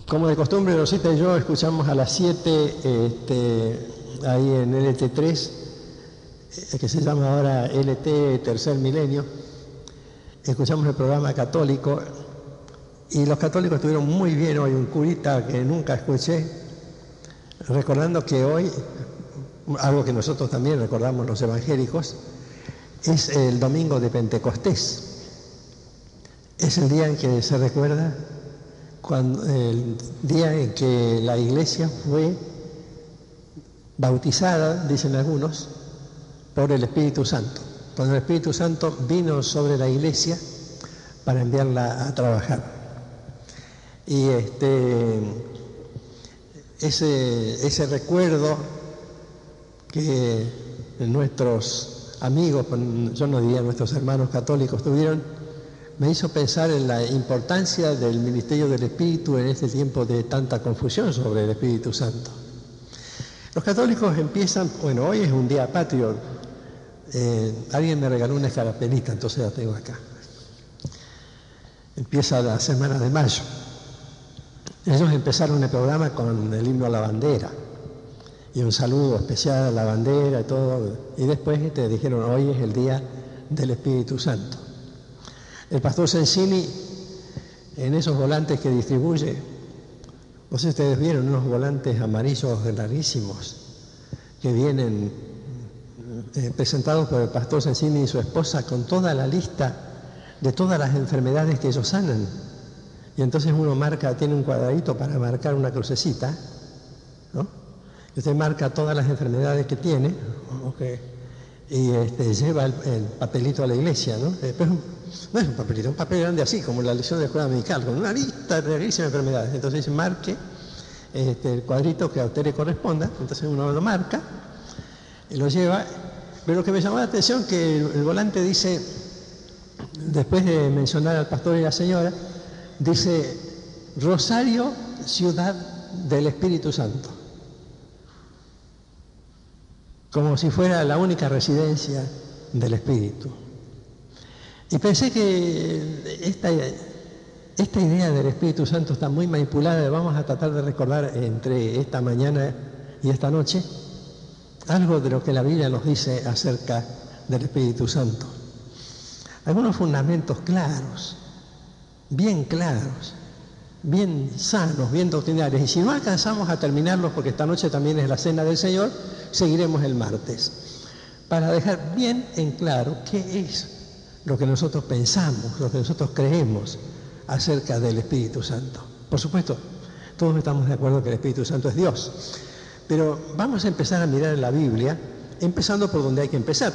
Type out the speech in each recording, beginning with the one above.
Como de costumbre, Rosita y yo escuchamos a las 7 ahí en LT3, que se llama ahora LT Tercer Milenio. Escuchamos el programa católico y los católicos estuvieron muy bien hoy. Un curita que nunca escuché, recordando que hoy, algo que nosotros también recordamos los evangélicos, es el domingo de Pentecostés. Es el día en que se recuerda el día en que la iglesia fue bautizada, dicen algunos, por el Espíritu Santo. Cuando el Espíritu Santo vino sobre la iglesia para enviarla a trabajar. Y ese recuerdo que nuestros amigos, yo no diría nuestros hermanos católicos, tuvieron, me hizo pensar en la importancia del ministerio del Espíritu en este tiempo de tanta confusión sobre el Espíritu Santo. Los católicos empiezan, bueno, hoy es un día patrio, alguien me regaló una escarapelita, entonces la tengo acá. Empieza la semana de mayo. Ellos empezaron el programa con el himno a la bandera y un saludo especial a la bandera y todo, y después te dijeron, hoy es el día del Espíritu Santo. El pastor Sensini, en esos volantes que distribuye, no sé si ustedes vieron unos volantes amarillos rarísimos que vienen presentados por el pastor Sensini y su esposa con toda la lista de todas las enfermedades que ellos sanan. Y entonces uno tiene un cuadradito para marcar una crucecita, ¿no? Y usted marca todas las enfermedades que tiene, y lleva el papelito a la iglesia, ¿no? Pero no es un papelito, un papel grande así, como la lección de escuela medical, con una lista rarísima de enfermedades. Entonces marque el cuadrito que a usted le corresponda, entonces uno lo marca y lo lleva. Pero lo que me llamó la atención es que el volante dice, después de mencionar al pastor y la señora, dice Rosario, ciudad del Espíritu Santo. Como si fuera la única residencia del Espíritu. Y pensé que esta idea del Espíritu Santo está muy manipulada. Vamos a tratar de recordar entre esta mañana y esta noche algo de lo que la Biblia nos dice acerca del Espíritu Santo. Algunos fundamentos claros, bien sanos, bien doctrinarios. Y si no alcanzamos a terminarlos, porque esta noche también es la Cena del Señor, seguiremos el martes, para dejar bien en claro qué es lo que nosotros pensamos, lo que nosotros creemos acerca del Espíritu Santo. Por supuesto, todos estamos de acuerdo que el Espíritu Santo es Dios, pero vamos a empezar a mirar en la Biblia, empezando por donde hay que empezar,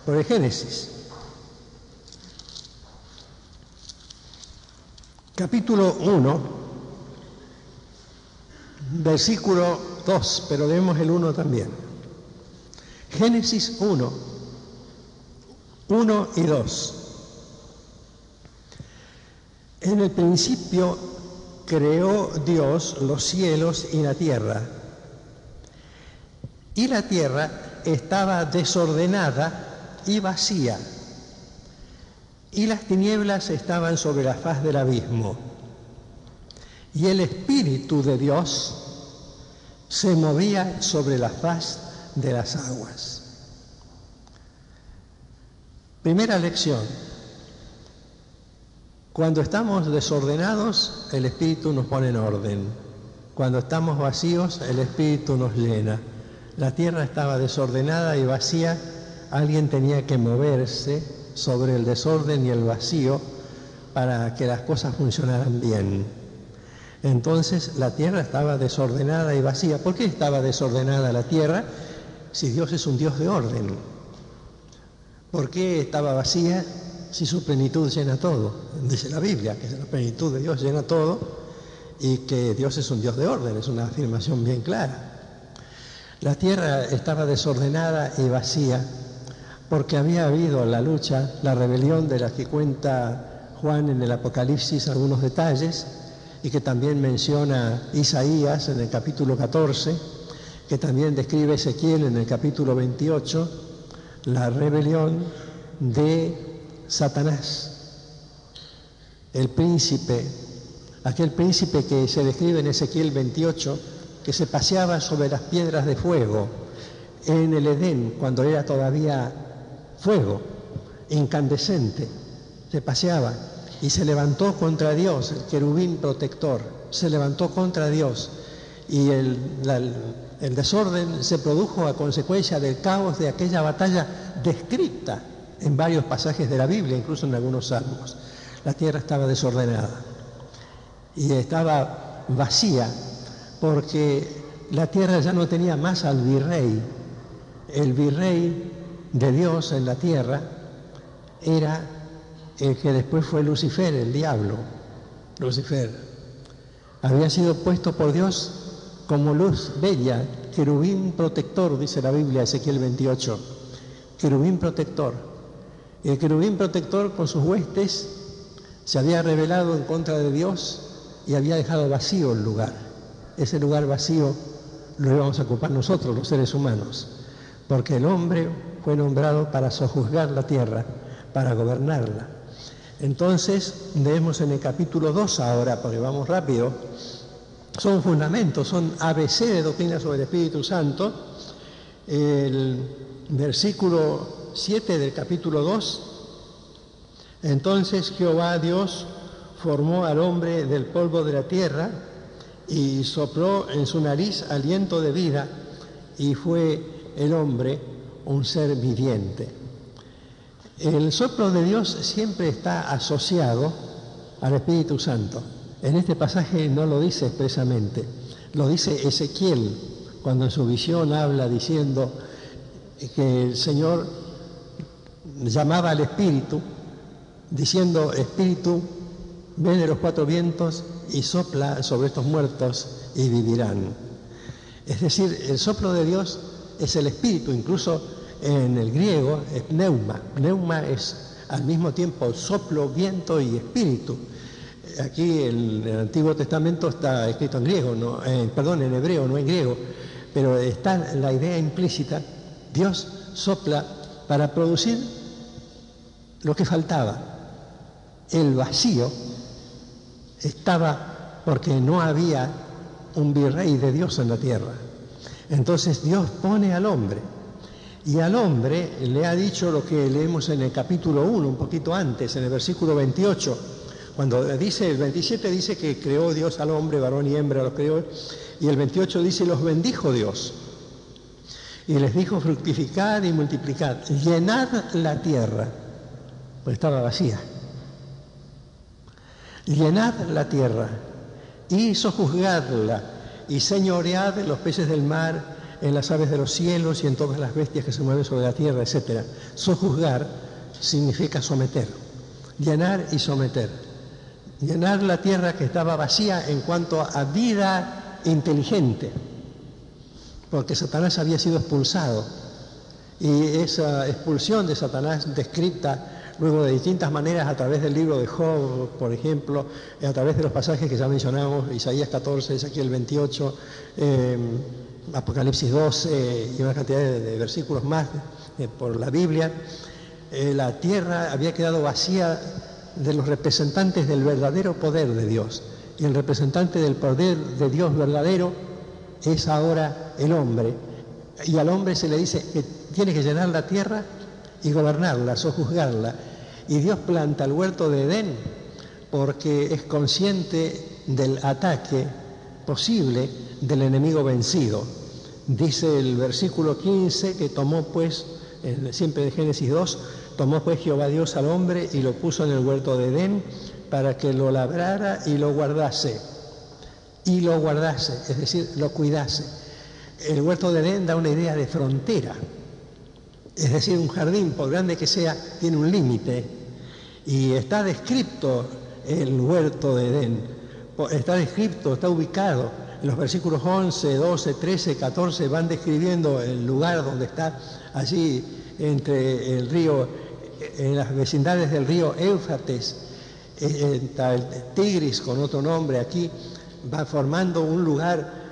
por el Génesis. Capítulo 1, versículo 2, pero leemos el 1 también. Génesis 1 y 2. En el principio creó Dios los cielos y la tierra. Y la tierra estaba desordenada y vacía. Y las tinieblas estaban sobre la faz del abismo. Y el Espíritu de Dios se movía sobre la faz de las aguas. Primera lección. Cuando estamos desordenados, el Espíritu nos pone en orden. Cuando estamos vacíos, el Espíritu nos llena. La tierra estaba desordenada y vacía. Alguien tenía que moverse sobre el desorden y el vacío para que las cosas funcionaran bien. Entonces la tierra estaba desordenada y vacía. ¿Por qué estaba desordenada la tierra si Dios es un Dios de orden? ¿Por qué estaba vacía si su plenitud llena todo? Dice la Biblia que la plenitud de Dios llena todo y que Dios es un Dios de orden. Es una afirmación bien clara. La tierra estaba desordenada y vacía porque había habido la lucha, la rebelión de la que cuenta Juan en el Apocalipsis algunos detalles, y que también menciona Isaías en el capítulo 14, que también describe Ezequiel en el capítulo 28, la rebelión de Satanás, el príncipe aquel príncipe que se describe en Ezequiel 28, que se paseaba sobre las piedras de fuego en el Edén, cuando era todavía fuego, incandescente, se paseaba y se levantó contra Dios, el querubín protector, se levantó contra Dios y el desorden se produjo a consecuencia del caos de aquella batalla descrita en varios pasajes de la Biblia, incluso en algunos salmos. La tierra estaba desordenada y estaba vacía porque la tierra ya no tenía más al virrey. El virrey de Dios en la tierra era el que después fue Lucifer, el diablo. Lucifer había sido puesto por Dios como luz bella, querubín protector, dice la Biblia, Ezequiel 28, querubín protector. Y el querubín protector con sus huestes se había rebelado en contra de Dios y había dejado vacío el lugar. Ese lugar vacío lo íbamos a ocupar nosotros, los seres humanos, porque el hombre fue nombrado para sojuzgar la tierra, para gobernarla. Entonces, leemos en el capítulo 2 ahora, porque vamos rápido, son fundamentos, son ABC de doctrina sobre el Espíritu Santo. El versículo 7 del capítulo 2, entonces Jehová Dios formó al hombre del polvo de la tierra y sopló en su nariz aliento de vida y fue el hombre un ser viviente. El soplo de Dios siempre está asociado al Espíritu Santo. En este pasaje no lo dice expresamente, lo dice Ezequiel cuando en su visión habla diciendo que el Señor llamaba al Espíritu, diciendo: Espíritu, ven de los cuatro vientos y sopla sobre estos muertos y vivirán. Es decir, el soplo de Dios es el Espíritu, incluso en el griego es pneuma. Pneuma es al mismo tiempo soplo, viento y espíritu. Aquí el Antiguo Testamento está escrito en griego, en hebreo, no en griego, pero está la idea implícita. Dios sopla para producir lo que faltaba. El vacío estaba porque no había un virrey de Dios en la tierra. Entonces Dios pone al hombre, y al hombre le ha dicho lo que leemos en el capítulo 1, un poquito antes, en el versículo 28, cuando dice, el 27 dice que creó Dios al hombre, varón y hembra los creó, y el 28 dice: los bendijo Dios, y les dijo: fructificad y multiplicad, llenad la tierra, pues estaba vacía, llenad la tierra y sojuzgadla, y señoread en los peces del mar, en las aves de los cielos y en todas las bestias que se mueven sobre la tierra, etc. Sojuzgar significa someter, llenar y someter. Llenar la tierra que estaba vacía en cuanto a vida inteligente, porque Satanás había sido expulsado. Y esa expulsión de Satanás, descrita luego de distintas maneras a través del libro de Job, por ejemplo, a través de los pasajes que ya mencionamos, Isaías 14, Ezequiel 28, Apocalipsis 12 y una cantidad de versículos más por la Biblia, la tierra había quedado vacía de los representantes del verdadero poder de Dios. Y el representante del poder de Dios verdadero es ahora el hombre. Y al hombre se le dice que tiene que llenar la tierra y gobernarla, sojuzgarla. Y Dios planta el huerto de Edén porque es consciente del ataque posible del enemigo vencido. Dice el versículo 15 que tomó pues, siempre de Génesis 2, tomó pues Jehová Dios al hombre y lo puso en el huerto de Edén para que lo labrara y lo guardase. Y lo guardase, es decir, lo cuidase. El huerto de Edén da una idea de frontera. Es decir, un jardín, por grande que sea, tiene un límite. Y está descrito el huerto de Edén. Está descrito, está ubicado. En los versículos 11, 12, 13, 14 van describiendo el lugar donde está allí entre el río, en las vecindades del río Éufrates, está el Tigris con otro nombre aquí, va formando un lugar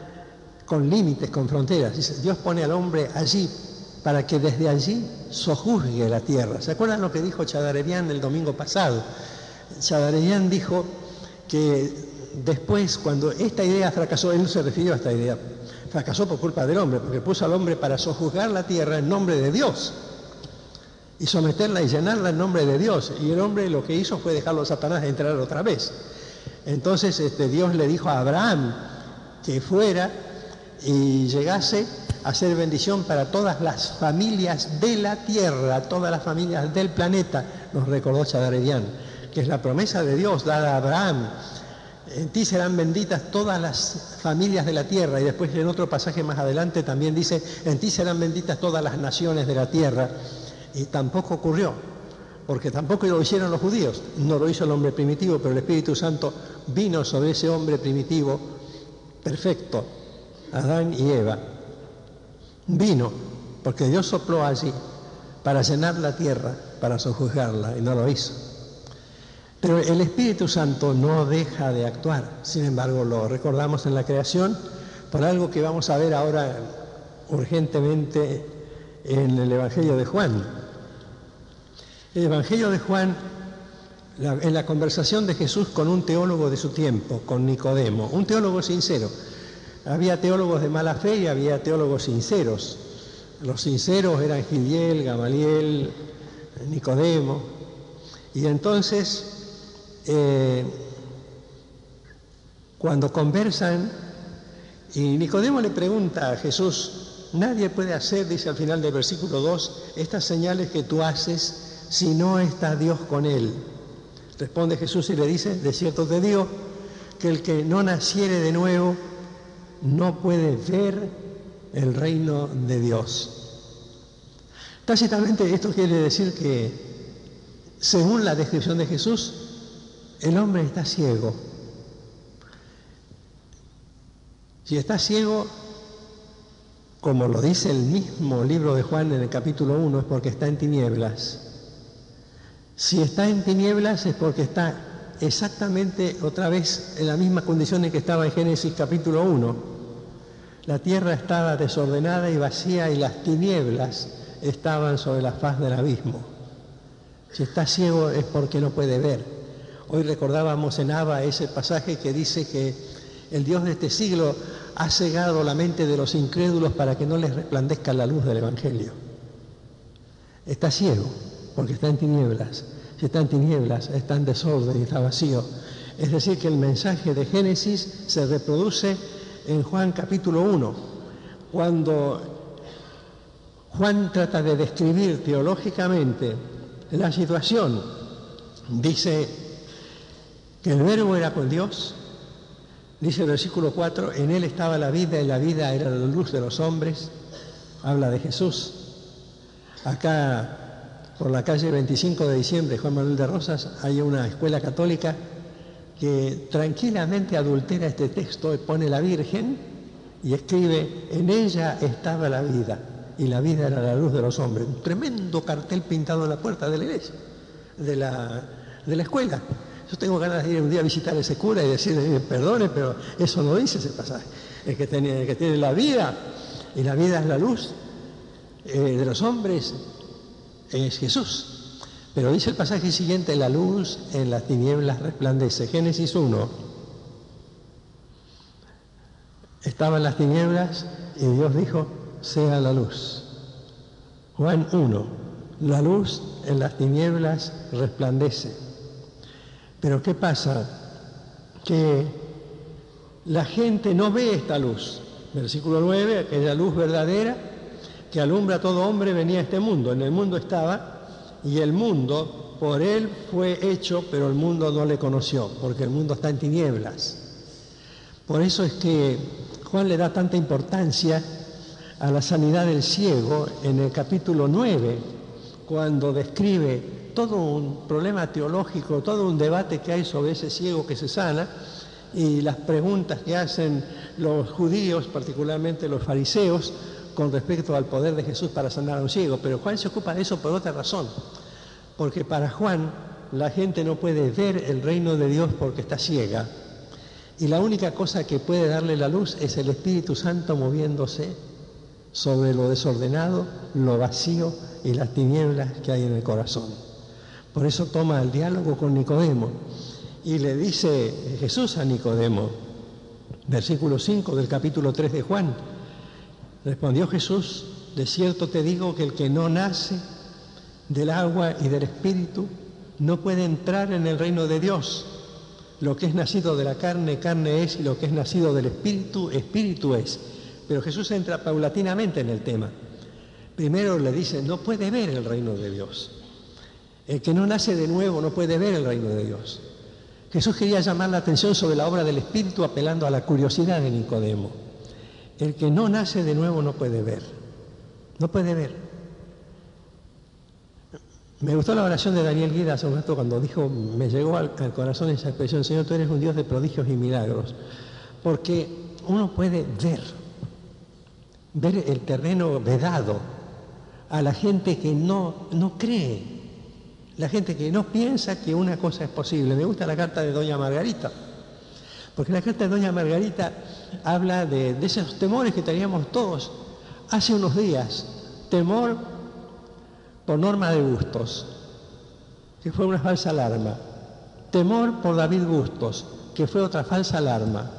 con límites, con fronteras. Dice, Dios pone al hombre allí para que desde allí sojuzgue la tierra. ¿Se acuerdan lo que dijo Chadarerian el domingo pasado? Chadarerian dijo que después, cuando esta idea fracasó, él no se refirió a esta idea, fracasó por culpa del hombre, porque puso al hombre para sojuzgar la tierra en nombre de Dios y someterla y llenarla en nombre de Dios. Y el hombre lo que hizo fue dejarlo a Satanás entrar otra vez. Entonces Dios le dijo a Abraham que fuera y llegase a ser bendición para todas las familias de la tierra, todas las familias del planeta, nos recordó Chavaredian, que es la promesa de Dios dada a Abraham. En ti serán benditas todas las familias de la tierra, y después en otro pasaje más adelante también dice, en ti serán benditas todas las naciones de la tierra, y tampoco ocurrió, porque tampoco lo hicieron los judíos, no lo hizo el hombre primitivo, pero el Espíritu Santo vino sobre ese hombre primitivo perfecto, Adán y Eva. Vino, porque Dios sopló allí para llenar la tierra, para sojuzgarla, y no lo hizo. Pero el Espíritu Santo no deja de actuar, sin embargo lo recordamos en la creación por algo que vamos a ver ahora urgentemente en el Evangelio de Juan. El Evangelio de Juan, en la conversación de Jesús con un teólogo de su tiempo, con Nicodemo, un teólogo sincero. Había teólogos de mala fe y había teólogos sinceros. Los sinceros eran Giliel, Gamaliel, Nicodemo. Y entonces, cuando conversan, y Nicodemo le pregunta a Jesús, nadie puede hacer, dice al final del versículo 2, estas señales que tú haces si no está Dios con él. Responde Jesús y le dice, de cierto te digo, que el que no naciere de nuevo no puede ver el reino de Dios. Tácitamente esto quiere decir que, según la descripción de Jesús, el hombre está ciego. Si está ciego, como lo dice el mismo libro de Juan en el capítulo 1, es porque está en tinieblas. Si está en tinieblas es porque está exactamente otra vez en la misma condición en que estaba en Génesis capítulo 1. La tierra estaba desordenada y vacía y las tinieblas estaban sobre la faz del abismo. Si está ciego es porque no puede ver. Hoy recordábamos en Abba ese pasaje que dice que el Dios de este siglo ha cegado la mente de los incrédulos para que no les resplandezca la luz del Evangelio. Está ciego porque está en tinieblas. Si está en tinieblas, está en desorden y está vacío. Es decir, que el mensaje de Génesis se reproduce en Juan capítulo 1, cuando Juan trata de describir teológicamente la situación. Dice que el Verbo era con Dios, dice el versículo 4, en él estaba la vida y la vida era la luz de los hombres, habla de Jesús. Acá, por la calle 25 de diciembre, Juan Manuel de Rosas, hay una escuela católica que tranquilamente adultera este texto, pone la Virgen y escribe, en ella estaba la vida, y la vida era la luz de los hombres. Un tremendo cartel pintado en la puerta de la iglesia, de la escuela. Yo tengo ganas de ir un día a visitar a ese cura y decirle, perdone, pero eso no dice ese pasaje. El que tiene la vida, y la vida es la luz de los hombres, es Jesús. Pero dice el pasaje siguiente, la luz en las tinieblas resplandece. Génesis 1. Estaban las tinieblas y Dios dijo, sea la luz. Juan 1. La luz en las tinieblas resplandece. Pero ¿qué pasa? Que la gente no ve esta luz. Versículo 9, aquella luz verdadera que alumbra a todo hombre venía a este mundo. En el mundo estaba, y el mundo por él fue hecho, pero el mundo no le conoció, porque el mundo está en tinieblas. Por eso es que Juan le da tanta importancia a la sanidad del ciego en el capítulo 9, cuando describe todo un problema teológico, todo un debate que hay sobre ese ciego que se sana, y las preguntas que hacen los judíos, particularmente los fariseos, con respecto al poder de Jesús para sanar a un ciego. Pero Juan se ocupa de eso por otra razón, porque para Juan la gente no puede ver el reino de Dios porque está ciega, y la única cosa que puede darle la luz es el Espíritu Santo moviéndose sobre lo desordenado, lo vacío y las tinieblas que hay en el corazón. Por eso toma el diálogo con Nicodemo Y le dice Jesús a Nicodemo, versículo 5 del capítulo 3 de Juan, respondió Jesús, de cierto te digo que el que no nace del agua y del Espíritu no puede entrar en el reino de Dios. Lo que es nacido de la carne, carne es, y lo que es nacido del Espíritu, Espíritu es. Pero Jesús entra paulatinamente en el tema. Primero le dice, no puede ver el reino de Dios. El que no nace de nuevo no puede ver el reino de Dios. Jesús quería llamar la atención sobre la obra del Espíritu apelando a la curiosidad de Nicodemo. El que no nace de nuevo no puede ver. No puede ver. Me gustó la oración de Daniel Guida hace un rato cuando dijo, me llegó al corazón esa expresión, Señor, tú eres un Dios de prodigios y milagros. Porque uno puede ver el terreno vedado a la gente que no cree. La gente que no piensa que una cosa es posible. Me gusta la carta de Doña Margarita, porque la carta de Doña Margarita habla de esos temores que teníamos todos hace unos días. Temor por Norma de Bustos, que fue una falsa alarma. Temor por David Bustos, que fue otra falsa alarma.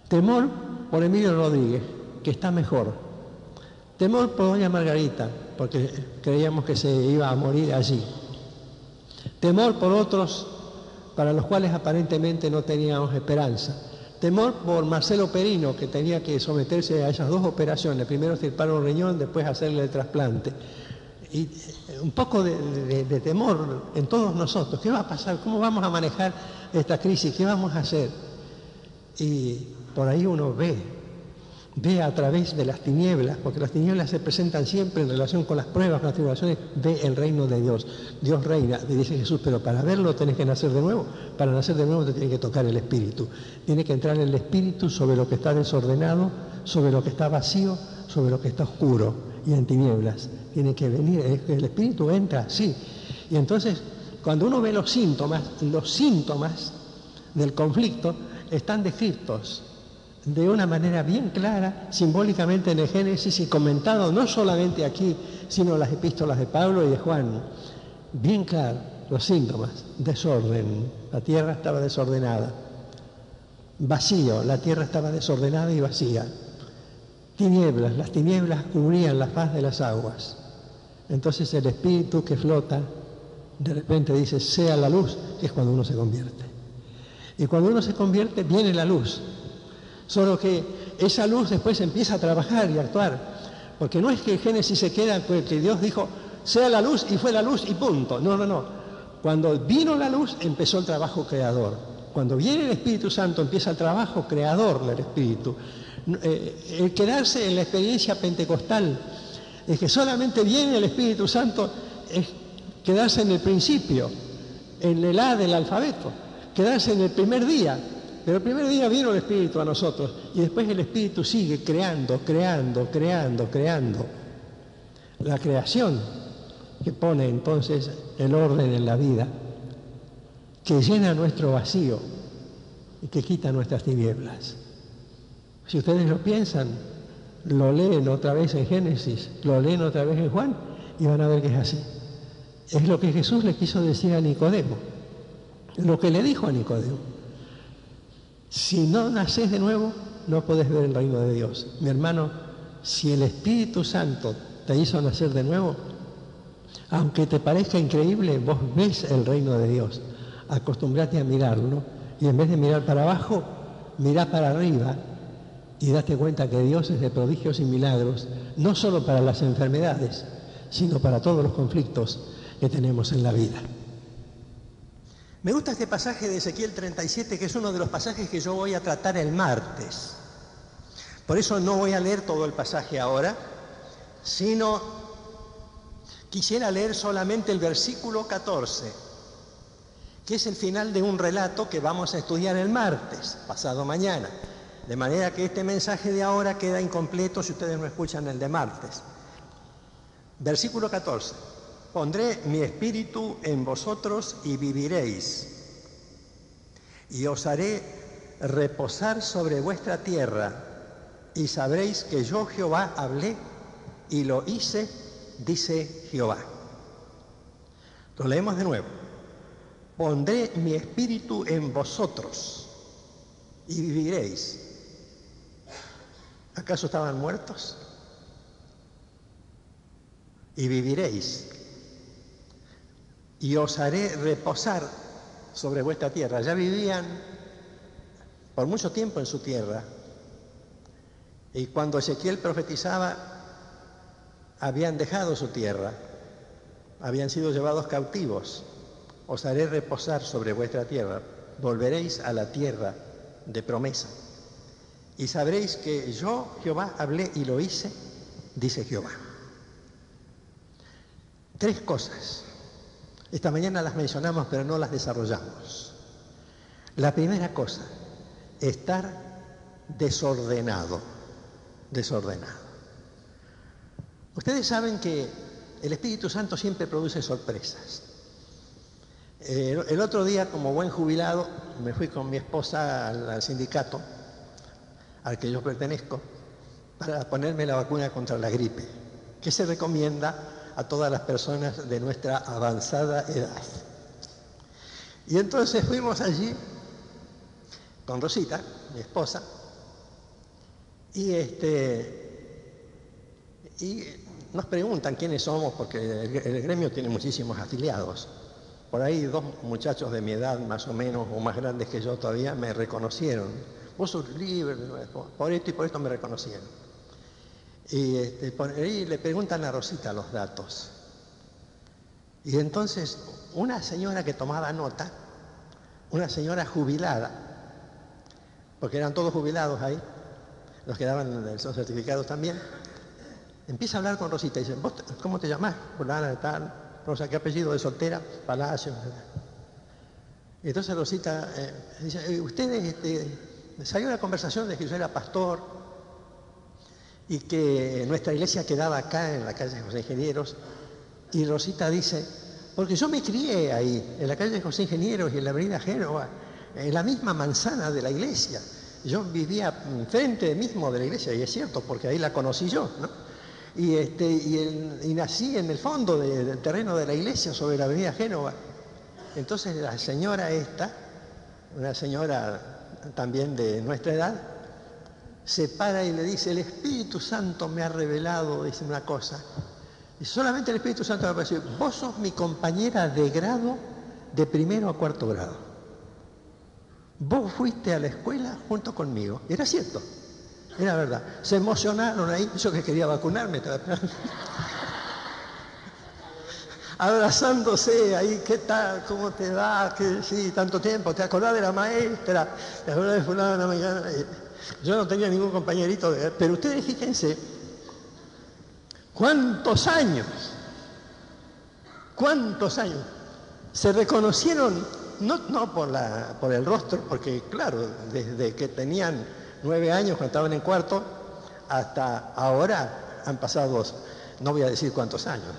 Temor por Emilio Rodríguez, que está mejor. Temor por Doña Margarita, porque creíamos que se iba a morir allí. Temor por otros para los cuales aparentemente no teníamos esperanza. Temor por Marcelo Perino, que tenía que someterse a esas dos operaciones, primero extirpar un riñón, después hacerle el trasplante. Y un poco de temor en todos nosotros. ¿Qué va a pasar? ¿Cómo vamos a manejar esta crisis? ¿Qué vamos a hacer? Y por ahí uno ve a través de las tinieblas, porque las tinieblas se presentan siempre en relación con las pruebas, las tribulaciones, ve el reino de Dios. Dios reina, le dice Jesús, pero para verlo tenés que nacer de nuevo. Para nacer de nuevo te tiene que tocar el Espíritu. Tiene que entrar el Espíritu sobre lo que está desordenado, sobre lo que está vacío, sobre lo que está oscuro y en tinieblas. Tiene que venir, el Espíritu entra, sí. Y entonces, cuando uno ve los síntomas del conflicto están descritos de una manera bien clara, simbólicamente en el Génesis y comentado no solamente aquí, sino en las epístolas de Pablo y de Juan. Bien claro, los síntomas, desorden, la tierra estaba desordenada. Vacío, la tierra estaba desordenada y vacía. Tinieblas, las tinieblas cubrían la faz de las aguas. Entonces el espíritu que flota, de repente dice, sea la luz, que es cuando uno se convierte. Y cuando uno se convierte, viene la luz. Solo que esa luz después empieza a trabajar y a actuar. Porque no es que el Génesis se queda porque Dios dijo, sea la luz y fue la luz y punto. No. Cuando vino la luz, empezó el trabajo creador. Cuando viene el Espíritu Santo, empieza el trabajo creador del Espíritu. El quedarse en la experiencia pentecostal es que solamente viene el Espíritu Santo, es quedarse en el principio, en el A del alfabeto, quedarse en el primer día. Pero el primer día vino el Espíritu a nosotros y después el Espíritu sigue creando. La creación que pone entonces el orden en la vida, que llena nuestro vacío y que quita nuestras tinieblas. Si ustedes lo piensan, lo leen otra vez en Génesis, lo leen otra vez en Juan y van a ver que es así. Es lo que Jesús le quiso decir a Nicodemo, lo que le dijo a Nicodemo. Si no nacés de nuevo, no podés ver el reino de Dios. Mi hermano, si el Espíritu Santo te hizo nacer de nuevo, aunque te parezca increíble, vos ves el reino de Dios. Acostumbrate a mirarlo y en vez de mirar para abajo, mirá para arriba y date cuenta que Dios es de prodigios y milagros, no solo para las enfermedades, sino para todos los conflictos que tenemos en la vida. Me gusta este pasaje de Ezequiel 37, que es uno de los pasajes que yo voy a tratar el martes. Por eso no voy a leer todo el pasaje ahora, sino quisiera leer solamente el versículo 14, que es el final de un relato que vamos a estudiar el martes, pasado mañana. De manera que este mensaje de ahora queda incompleto si ustedes no escuchan el de martes. Versículo 14. Pondré mi espíritu en vosotros y viviréis, y os haré reposar sobre vuestra tierra, y sabréis que yo Jehová hablé y lo hice, dice Jehová. Lo leemos de nuevo. pondré mi espíritu en vosotros y viviréis. ¿Acaso estaban muertos? Y viviréis. Y os haré reposar sobre vuestra tierra. Ya vivían por mucho tiempo en su tierra. Y cuando Ezequiel profetizaba, habían dejado su tierra, habían sido llevados cautivos. Os haré reposar sobre vuestra tierra, volveréis a la tierra de promesa. Y sabréis que yo, Jehová, hablé y lo hice, dice Jehová. 3 cosas. Esta mañana las mencionamos, pero no las desarrollamos. La primera cosa, estar desordenado. Desordenado. Ustedes saben que el Espíritu Santo siempre produce sorpresas. El otro día, como buen jubilado, me fui con mi esposa al sindicato al que yo pertenezco para ponerme la vacuna contra la gripe, que se recomienda a todas las personas de nuestra avanzada edad. Y entonces fuimos allí con Rosita, mi esposa, y nos preguntan quiénes somos, porque el gremio tiene muchísimos afiliados. Por ahí 2 muchachos de mi edad, más o menos, o más grandes que yo todavía, me reconocieron. Vos sos libre, por esto y por esto me reconocieron. Y por ahí le preguntan a Rosita los datos. Y entonces una señora que tomaba nota, una señora jubilada, porque eran todos jubilados ahí, los que daban esos certificados también, empieza a hablar con Rosita y dice, ¿vos cómo te llamás? Fulana de tal, Rosa, ¿qué apellido de soltera? Palacio. Y entonces Rosita dice, ustedes, salió la conversación de que yo era pastor y que nuestra iglesia quedaba acá en la calle de José Ingenieros, y Rosita dice, porque yo me crié ahí, en la calle de José Ingenieros y en la avenida Génova, en la misma manzana de la iglesia. Yo vivía frente mismo de la iglesia, y es cierto, porque ahí la conocí yo, ¿no? Y nací en el fondo del terreno de la iglesia, sobre la avenida Génova. Entonces la señora esta, una señora también de nuestra edad, se para y le dice, el Espíritu Santo me ha revelado, dice una cosa, y solamente el Espíritu Santo me ha parecido, vos sos mi compañera de grado de 1º a 4º grado. Vos fuiste a la escuela junto conmigo. Y era cierto, era verdad. Se emocionaron ahí, yo que quería vacunarme. Abrazándose ahí, ¿qué tal? ¿Cómo te va? ¿Qué, sí, tanto tiempo? ¿Te acordás de la maestra? ¿Te acordás de fulana mañana? Yo no tenía ningún compañerito, pero ustedes fíjense, ¿cuántos años se reconocieron? No por el rostro, porque claro, desde que tenían 9 años, cuando estaban en cuarto, hasta ahora han pasado, no voy a decir cuántos años,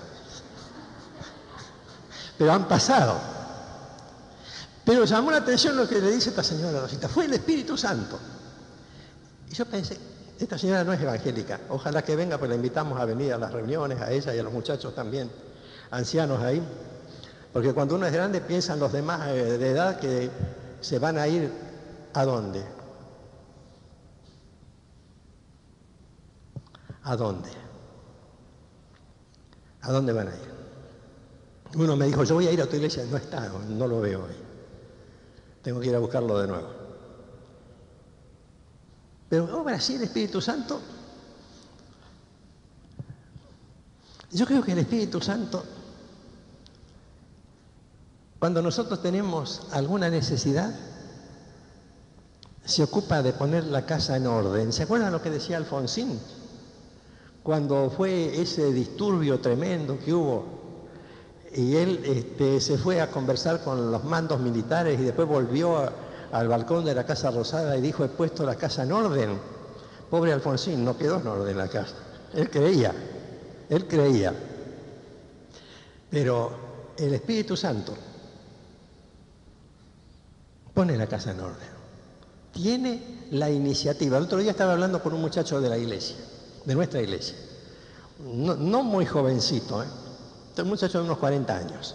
pero han pasado. Pero llamó la atención lo que le dice esta señora Rosita, fue el Espíritu Santo. Y yo pensé, esta señora no es evangélica, ojalá que venga, pues la invitamos a venir a las reuniones, a ella y a los muchachos también, ancianos ahí. Porque cuando uno es grande piensan los demás de edad que se van a ir ¿a dónde? ¿A dónde? ¿A dónde van a ir? Uno me dijo, yo voy a ir a tu iglesia, no está, no lo veo hoy. Tengo que ir a buscarlo de nuevo. Pero obra así el Espíritu Santo. Yo creo que el Espíritu Santo, cuando nosotros tenemos alguna necesidad, se ocupa de poner la casa en orden. ¿Se acuerdan lo que decía Alfonsín? Cuando fue ese disturbio tremendo que hubo y él se fue a conversar con los mandos militares y después volvió al balcón de la Casa Rosada y dijo, he puesto la casa en orden. Pobre Alfonsín, no quedó en orden la casa. Él creía. Pero el Espíritu Santo pone la casa en orden. Tiene la iniciativa. El otro día estaba hablando con un muchacho de la iglesia, de nuestra iglesia. No muy jovencito, un muchacho de unos 40 años,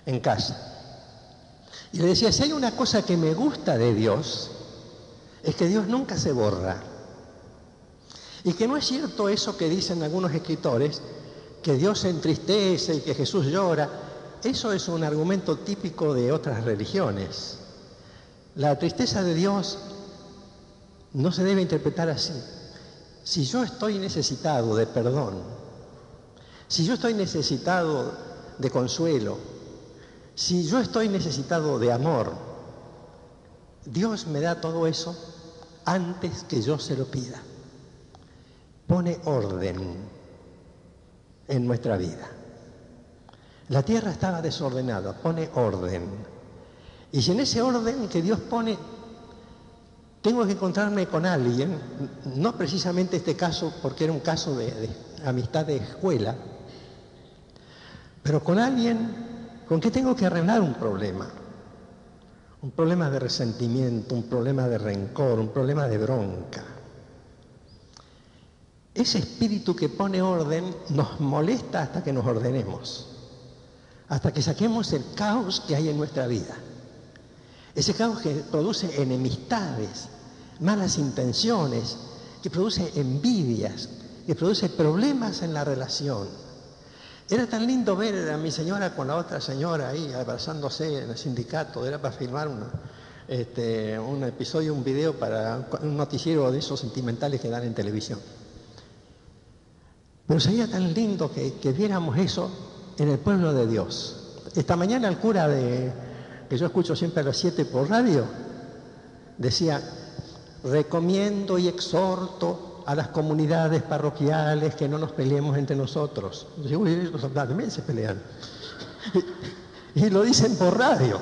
en casa. Y le decía, si hay una cosa que me gusta de Dios, es que Dios nunca se borra. Y que no es cierto eso que dicen algunos escritores, que Dios se entristece y que Jesús llora. Eso es un argumento típico de otras religiones. La tristeza de Dios no se debe interpretar así. Si yo estoy necesitado de perdón, si yo estoy necesitado de consuelo, si yo estoy necesitado de amor, Dios me da todo eso antes que yo se lo pida. Pone orden en nuestra vida. La tierra estaba desordenada, pone orden. Y si en ese orden que Dios pone tengo que encontrarme con alguien, no precisamente este caso porque era un caso de amistad de escuela, pero con alguien con que tengo que arreglar un problema de resentimiento, un problema de rencor, un problema de bronca. Ese espíritu que pone orden nos molesta hasta que nos ordenemos, hasta que saquemos el caos que hay en nuestra vida. Ese caos que produce enemistades, malas intenciones, que produce envidias, que produce problemas en la relación. Era tan lindo ver a mi señora con la otra señora ahí abrazándose en el sindicato. Era para filmar un episodio, un video para un noticiero de esos sentimentales que dan en televisión. Pero sería tan lindo que viéramos eso en el pueblo de Dios. Esta mañana el cura que yo escucho siempre a las 7 por radio, decía, recomiendo y exhorto a las comunidades parroquiales que no nos peleemos entre nosotros. Yo digo, los también se pelean. Y lo dicen por radio,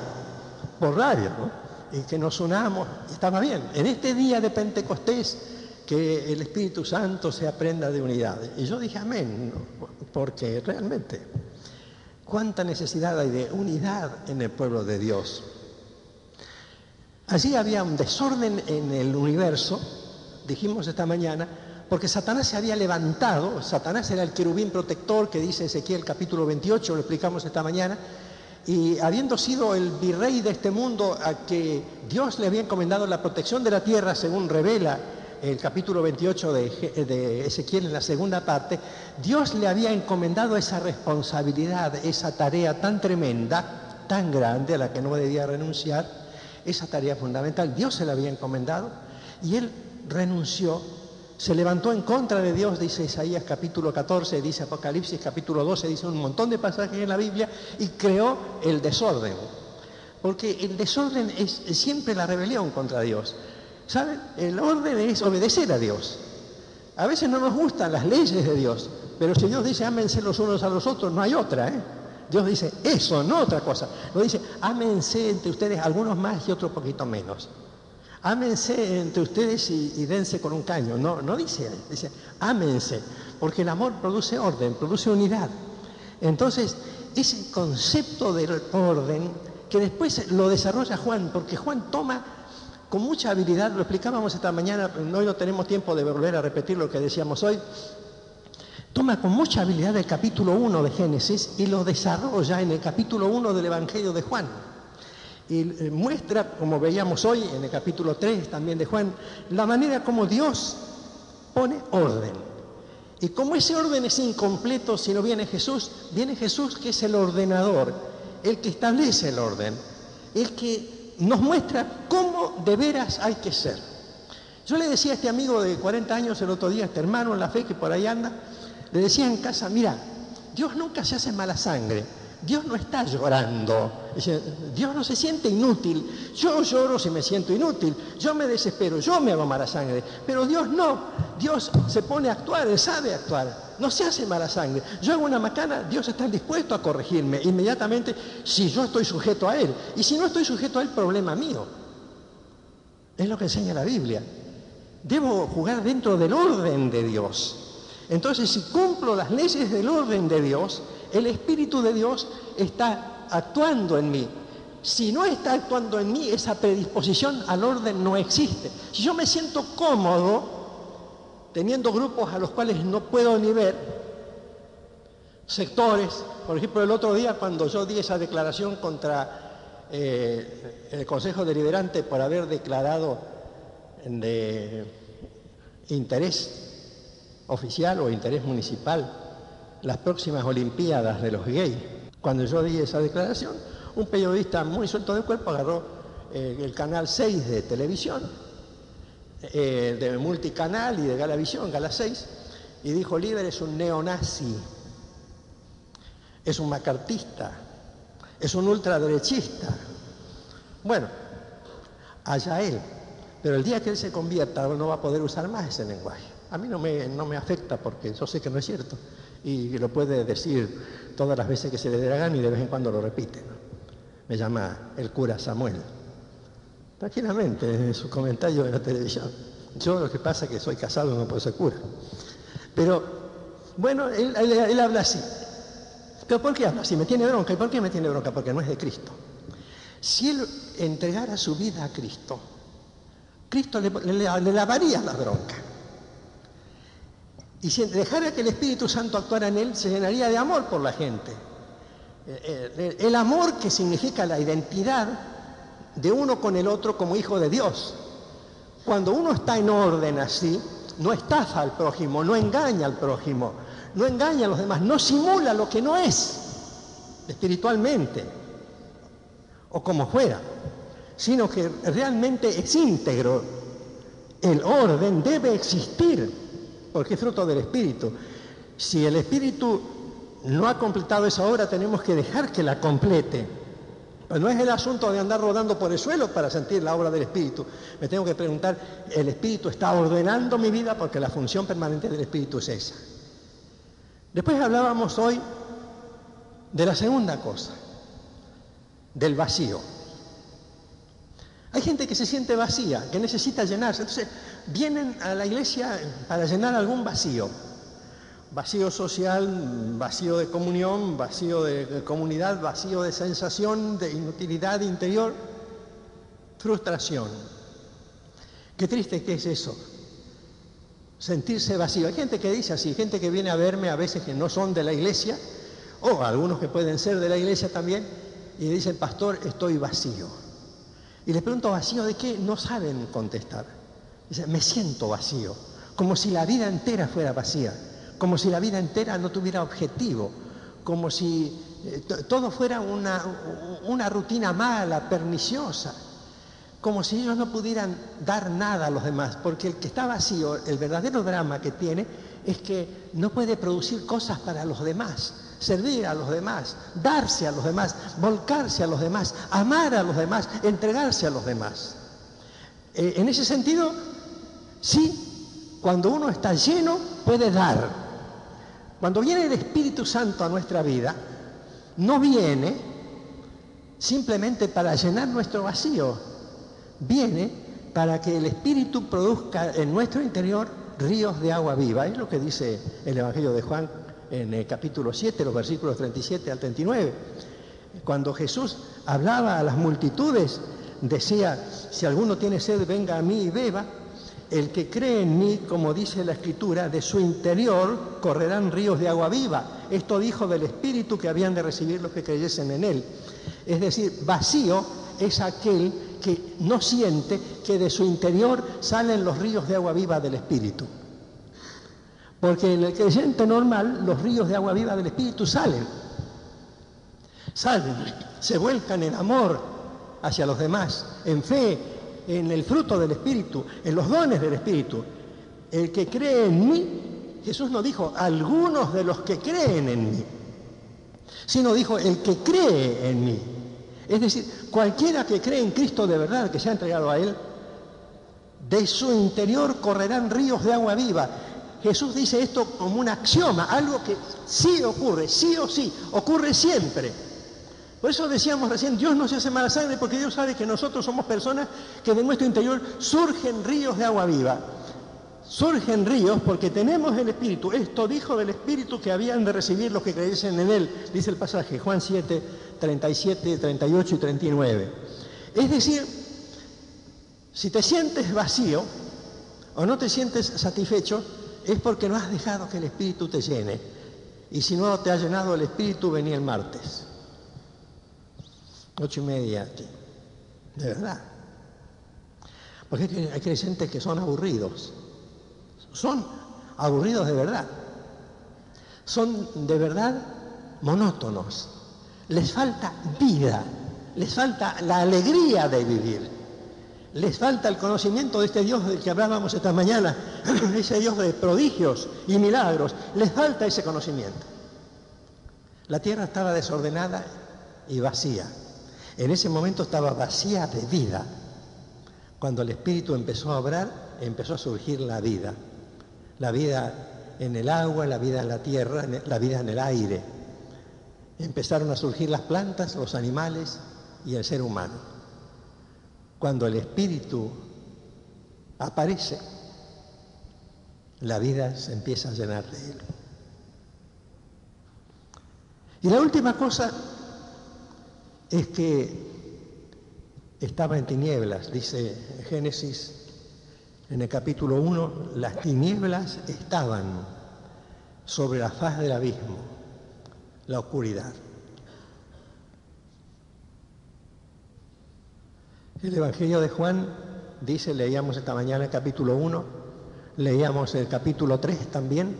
¿no? Y que nos unamos, y estaba bien. En este día de Pentecostés, que el Espíritu Santo se aprenda de unidad. Y yo dije amén, ¿no? Porque realmente, cuánta necesidad hay de unidad en el pueblo de Dios. Allí había un desorden en el universo, dijimos esta mañana, porque Satanás se había levantado. Satanás era el querubín protector que dice Ezequiel capítulo 28, lo explicamos esta mañana, y habiendo sido el virrey de este mundo a que Dios le había encomendado la protección de la tierra, según revela el capítulo 28 de Ezequiel en la segunda parte, Dios le había encomendado esa responsabilidad, esa tarea tan tremenda, tan grande, a la que no debía renunciar, esa tarea fundamental. Dios se la había encomendado y él renunció, se levantó en contra de Dios, dice Isaías capítulo 14, dice Apocalipsis capítulo 12, dice un montón de pasajes en la Biblia, y creó el desorden. Porque el desorden es siempre la rebelión contra Dios. ¿Saben? El orden es obedecer a Dios. A veces no nos gustan las leyes de Dios, pero si Dios dice ámense los unos a los otros, no hay otra, ¿eh? Dios dice eso, no otra cosa. Lo dice, ámense entre ustedes, algunos más y otros poquito menos. Ámense entre ustedes y dense con un caño. No dice, ámense, porque el amor produce orden, produce unidad. Entonces, ese concepto del orden, que después lo desarrolla Juan, porque Juan toma con mucha habilidad, lo explicábamos esta mañana, hoy no tenemos tiempo de volver a repetir lo que decíamos hoy, toma con mucha habilidad el capítulo 1 de Génesis y lo desarrolla en el capítulo 1 del Evangelio de Juan. Y muestra, como veíamos hoy en el capítulo 3 también de Juan, la manera como Dios pone orden. Y como ese orden es incompleto si no viene Jesús que es el ordenador, el que establece el orden, el que nos muestra cómo de veras hay que ser. Yo le decía a este amigo de 40 años el otro día, este hermano en la fe que por ahí anda, le decía en casa, mira, Dios nunca se hace mala sangre, Dios no está llorando, Dios no se siente inútil. Yo lloro si me siento inútil, yo me desespero, yo me hago mala sangre, pero Dios no. Dios se pone a actuar, Él sabe actuar, no se hace mala sangre. Yo hago una macana, Dios está dispuesto a corregirme inmediatamente si yo estoy sujeto a Él. Y si no estoy sujeto a Él, problema mío. Es lo que enseña la Biblia. Debo jugar dentro del orden de Dios. Entonces, si cumplo las leyes del orden de Dios, el Espíritu de Dios está actuando en mí. Si no está actuando en mí, esa predisposición al orden no existe. Si yo me siento cómodo teniendo grupos a los cuales no puedo ni ver, sectores, por ejemplo, el otro día cuando yo di esa declaración contra el Consejo Deliberante por haber declarado de interés oficial o interés municipal las próximas Olimpiadas de los gays. Cuando yo di esa declaración, un periodista muy suelto del cuerpo agarró el canal 6 de televisión, de multicanal y de Galavisión, Gala 6, y dijo: Líder es un neonazi, es un macartista, es un ultraderechista. Bueno, allá él, pero el día que él se convierta no va a poder usar más ese lenguaje. A mí no me afecta porque yo sé que no es cierto y lo puede decir todas las veces que se le dé la gana y de vez en cuando lo repite, ¿no? Me llama el cura Samuel, tranquilamente, en sus comentarios de la televisión. Yo lo que pasa es que soy casado y no puedo ser cura. Pero, bueno, él habla así. ¿Pero por qué habla así? Me tiene bronca. ¿Y por qué me tiene bronca? Porque no es de Cristo. Si él entregara su vida a Cristo, Cristo le lavaría la bronca. Y si dejara que el Espíritu Santo actuara en él, se llenaría de amor por la gente. El amor que significa la identidad de uno con el otro como hijo de Dios. Cuando uno está en orden así, no estafa al prójimo, no engaña al prójimo, no engaña a los demás, no simula lo que no es espiritualmente o como fuera, sino que realmente es íntegro. El orden debe existir porque es fruto del Espíritu. Si el Espíritu no ha completado esa obra, tenemos que dejar que la complete. Pero no es el asunto de andar rodando por el suelo para sentir la obra del Espíritu. Me tengo que preguntar, ¿el Espíritu está ordenando mi vida? Porque la función permanente del Espíritu es esa. Después hablábamos hoy de la segunda cosa, del vacío. Hay gente que se siente vacía, que necesita llenarse. Entonces, vienen a la iglesia para llenar algún vacío. Vacío social, vacío de comunión, vacío de comunidad, vacío de sensación de inutilidad interior, frustración. Qué triste que es eso, sentirse vacío. Hay gente que dice así, gente que viene a verme a veces que no son de la iglesia, o algunos que pueden ser de la iglesia también, y dicen: pastor, estoy vacío. Y les pregunto: ¿vacío de qué? No saben contestar. Dicen: me siento vacío, como si la vida entera fuera vacía. Como si la vida entera no tuviera objetivo, como si todo fuera una rutina mala, perniciosa, como si ellos no pudieran dar nada a los demás, porque el que está vacío, el verdadero drama que tiene es que no puede producir cosas para los demás, servir a los demás, darse a los demás, volcarse a los demás, amar a los demás, entregarse a los demás. En ese sentido, sí, cuando uno está lleno, puede dar. Cuando viene el Espíritu Santo a nuestra vida, no viene simplemente para llenar nuestro vacío, viene para que el Espíritu produzca en nuestro interior ríos de agua viva. Es lo que dice el Evangelio de Juan en el capítulo 7, los versículos 37 al 39. Cuando Jesús hablaba a las multitudes, decía: si alguno tiene sed, venga a mí y beba. El que cree en mí, como dice la Escritura, de su interior correrán ríos de agua viva. Esto dijo del Espíritu que habían de recibir los que creyesen en él. Es decir, vacío es aquel que no siente que de su interior salen los ríos de agua viva del Espíritu. Porque en el creyente normal los ríos de agua viva del Espíritu salen, se vuelcan en amor hacia los demás, en fe, en el fruto del Espíritu, en los dones del Espíritu. El que cree en mí, Jesús no dijo algunos de los que creen en mí, sino dijo el que cree en mí. Es decir, cualquiera que cree en Cristo de verdad, que se ha entregado a Él, de su interior correrán ríos de agua viva. Jesús dice esto como un axioma, algo que sí ocurre, sí o sí, ocurre siempre. Por eso decíamos recién, Dios no se hace mala sangre, porque Dios sabe que nosotros somos personas que de nuestro interior surgen ríos de agua viva. Surgen ríos porque tenemos el Espíritu. Esto dijo del Espíritu que habían de recibir los que creyesen en Él, dice el pasaje, Juan 7, 37, 38 y 39. Es decir, si te sientes vacío o no te sientes satisfecho, es porque no has dejado que el Espíritu te llene. Y si no te ha llenado el Espíritu, vení el martes. 8:30, sí. De verdad. Porque hay creyentes que son aburridos. Son aburridos de verdad. Son de verdad monótonos. Les falta vida. Les falta la alegría de vivir. Les falta el conocimiento de este Dios del que hablábamos esta mañana, ese Dios de prodigios y milagros. Les falta ese conocimiento. La tierra estaba desordenada y vacía. En ese momento estaba vacía de vida. Cuando el Espíritu empezó a obrar, empezó a surgir la vida. La vida en el agua, la vida en la tierra, la vida en el aire. Empezaron a surgir las plantas, los animales y el ser humano. Cuando el Espíritu aparece, la vida se empieza a llenar de él. Y la última cosa es que estaba en tinieblas, dice Génesis en el capítulo 1, las tinieblas estaban sobre la faz del abismo, la oscuridad. El Evangelio de Juan dice, leíamos esta mañana el capítulo 1, leíamos el capítulo 3 también,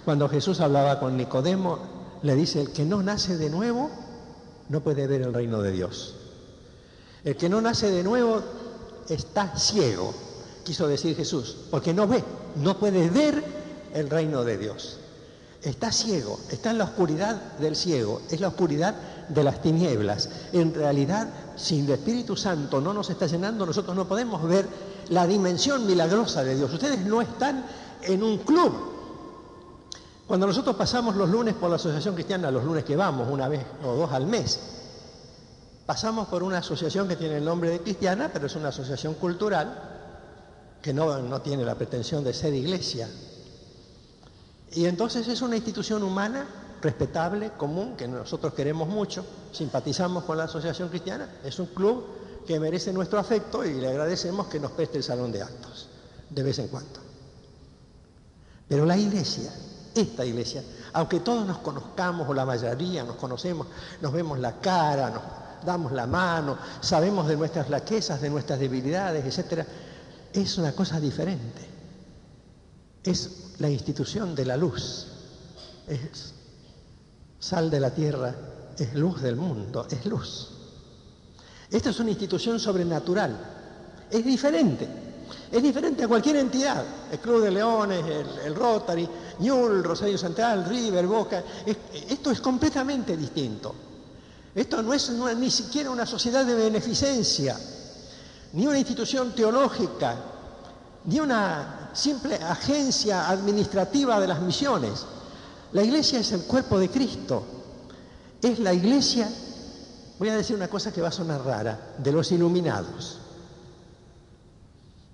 cuando Jesús hablaba con Nicodemo, le dice, el que no nace de nuevo no puede ver el reino de Dios. El que no nace de nuevo está ciego, quiso decir Jesús, porque no ve, no puede ver el reino de Dios. Está ciego, está en la oscuridad del ciego, es la oscuridad de las tinieblas. En realidad, si el Espíritu Santo no nos está llenando, nosotros no podemos ver la dimensión milagrosa de Dios. Ustedes no están en un club. Cuando nosotros pasamos los lunes por la Asociación Cristiana, los lunes que vamos, una vez o dos al mes, pasamos por una asociación que tiene el nombre de cristiana, pero es una asociación cultural, que no tiene la pretensión de ser iglesia. Y entonces es una institución humana, respetable, común, que nosotros queremos mucho, simpatizamos con la asociación cristiana, es un club que merece nuestro afecto y le agradecemos que nos preste el salón de actos, de vez en cuando. Pero la iglesia, esta iglesia, aunque todos nos conozcamos, o la mayoría nos conocemos, nos vemos la cara, nos damos la mano, sabemos de nuestras flaquezas, de nuestras debilidades, etc., es una cosa diferente. Es la institución de la luz, es sal de la tierra, es luz del mundo, es luz. Esta es una institución sobrenatural, es diferente a cualquier entidad, el Club de Leones, el Rotary, Newell, Rosario Central, River, Boca, esto es completamente distinto. Esto no es ni siquiera una sociedad de beneficencia, ni una institución teológica, ni una simple agencia administrativa de las misiones. La iglesia es el cuerpo de Cristo. Es la iglesia, voy a decir una cosa que va a sonar rara, de los iluminados.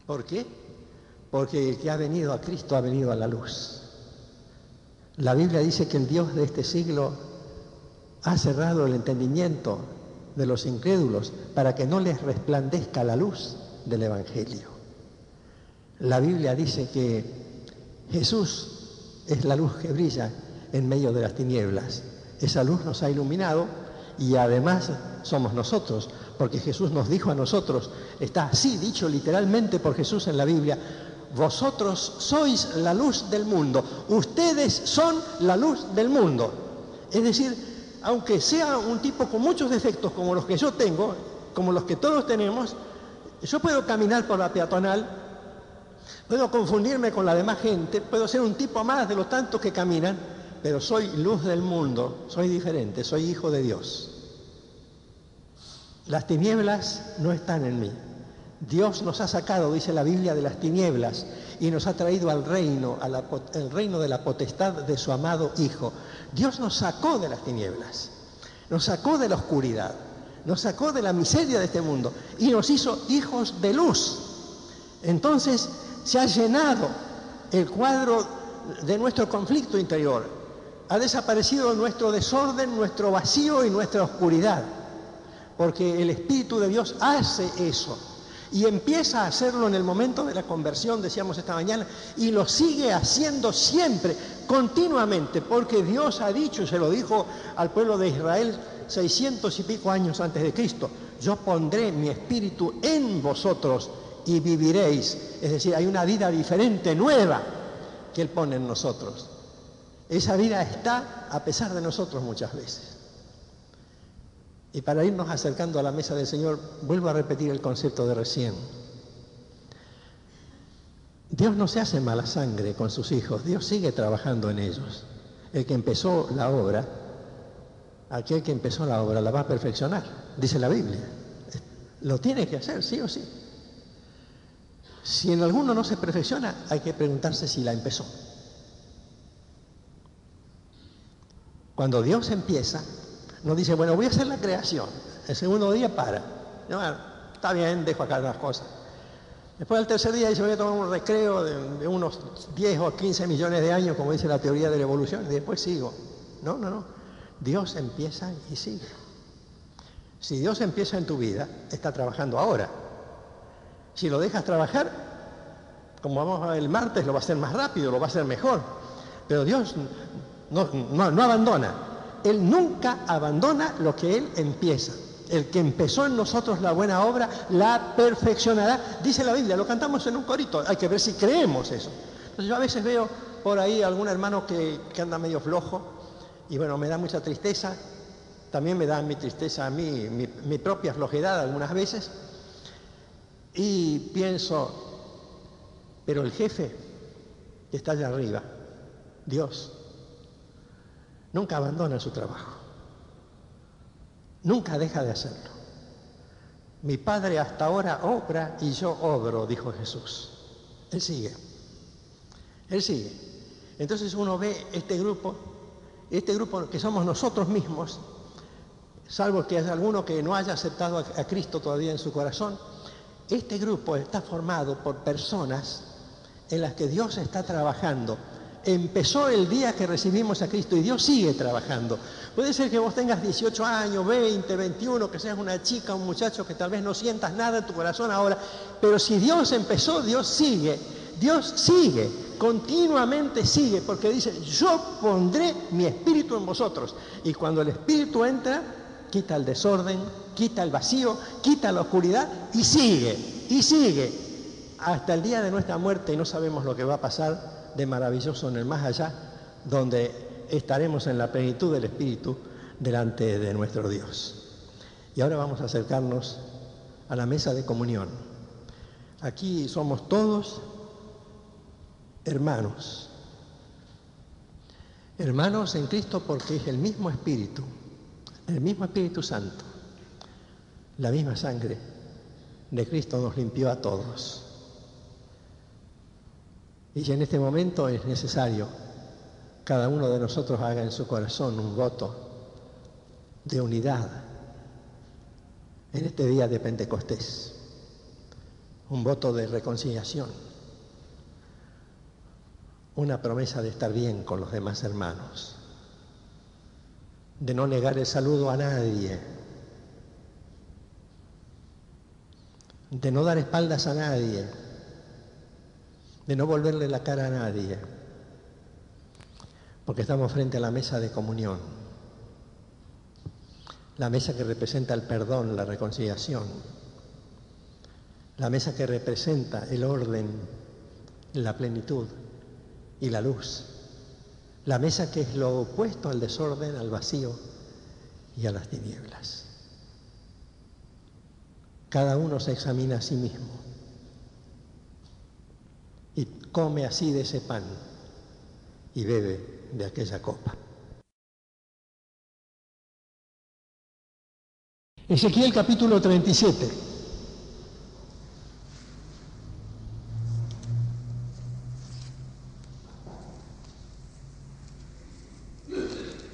¿Por qué? Porque el que ha venido a Cristo ha venido a la luz. La Biblia dice que el Dios de este siglo ha cerrado el entendimiento de los incrédulos para que no les resplandezca la luz del Evangelio. La Biblia dice que Jesús es la luz que brilla en medio de las tinieblas. Esa luz nos ha iluminado y además somos nosotros, porque Jesús nos dijo a nosotros, está así dicho literalmente por Jesús en la Biblia, vosotros sois la luz del mundo, ustedes son la luz del mundo. Es decir, aunque sea un tipo con muchos defectos como los que yo tengo, como los que todos tenemos, yo puedo caminar por la peatonal, puedo confundirme con la demás gente, puedo ser un tipo más de los tantos que caminan, pero soy luz del mundo, soy diferente, soy hijo de Dios. Las tinieblas no están en mí. Dios nos ha sacado, dice la Biblia, de las tinieblas y nos ha traído al reino, el reino de la potestad de su amado Hijo. Dios nos sacó de las tinieblas, nos sacó de la oscuridad, nos sacó de la miseria de este mundo y nos hizo hijos de luz. Entonces se ha llenado el cuadro de nuestro conflicto interior, ha desaparecido nuestro desorden, nuestro vacío y nuestra oscuridad, porque el Espíritu de Dios hace eso y empieza a hacerlo en el momento de la conversión, decíamos esta mañana, y lo sigue haciendo siempre, continuamente, porque Dios ha dicho, y se lo dijo al pueblo de Israel 600 y pico años antes de Cristo. Yo pondré mi espíritu en vosotros y viviréis. Es decir, hay una vida diferente, nueva, que Él pone en nosotros. Esa vida está a pesar de nosotros muchas veces. Y para irnos acercando a la mesa del Señor, vuelvo a repetir el concepto de recién. Dios no se hace mala sangre con sus hijos, Dios sigue trabajando en ellos. El que empezó la obra, aquel que empezó la obra la va a perfeccionar, dice la Biblia. Lo tiene que hacer, sí o sí. Si en alguno no se perfecciona, hay que preguntarse si la empezó. Cuando Dios empieza, no dice, bueno, voy a hacer la creación. El segundo día para. No, bueno, está bien, dejo acá las cosas. Después del tercer día dice, voy a tomar un recreo de unos 10 o 15 millones de años, como dice la teoría de la evolución, y después sigo. No, no, no. Dios empieza y sigue. Si Dios empieza en tu vida, está trabajando ahora. Si lo dejas trabajar, como vamos a ver el martes, lo va a hacer más rápido, lo va a hacer mejor. Pero Dios no abandona. Él nunca abandona lo que Él empieza. El que empezó en nosotros la buena obra, la perfeccionará. Dice la Biblia, lo cantamos en un corito. Hay que ver si creemos eso. Entonces yo a veces veo por ahí algún hermano que anda medio flojo y bueno, me da mucha tristeza. También me da mi tristeza a mí, mi propia flojedad algunas veces. Y pienso, pero el jefe que está allá arriba, Dios, nunca abandona su trabajo. Nunca deja de hacerlo. Mi Padre hasta ahora obra y yo obro, dijo Jesús. Él sigue. Él sigue. Entonces uno ve este grupo que somos nosotros mismos, salvo que haya alguno que no haya aceptado a Cristo todavía en su corazón. Este grupo está formado por personas en las que Dios está trabajando. Empezó el día que recibimos a Cristo y Dios sigue trabajando. Puede ser que vos tengas 18 años, 20, 21, que seas una chica, un muchacho que tal vez no sientas nada en tu corazón ahora, pero si Dios empezó, Dios sigue, continuamente sigue, porque dice, yo pondré mi espíritu en vosotros. Y cuando el espíritu entra, quita el desorden, quita el vacío, quita la oscuridad y sigue hasta el día de nuestra muerte, y no sabemos lo que va a pasar de maravilloso en el más allá, donde estaremos en la plenitud del Espíritu delante de nuestro Dios. Y ahora vamos a acercarnos a la mesa de comunión. Aquí somos todos hermanos. Hermanos en Cristo porque es el mismo Espíritu Santo. La misma sangre de Cristo nos limpió a todos. Y si en este momento es necesario, cada uno de nosotros haga en su corazón un voto de unidad en este día de Pentecostés, un voto de reconciliación, una promesa de estar bien con los demás hermanos, de no negar el saludo a nadie, de no dar espaldas a nadie, de no volverle la cara a nadie, porque estamos frente a la mesa de comunión, la mesa que representa el perdón, la reconciliación, la mesa que representa el orden, la plenitud y la luz, la mesa que es lo opuesto al desorden, al vacío y a las tinieblas. Cada uno se examina a sí mismo y come así de ese pan y bebe de aquella copa. Ezequiel capítulo 37.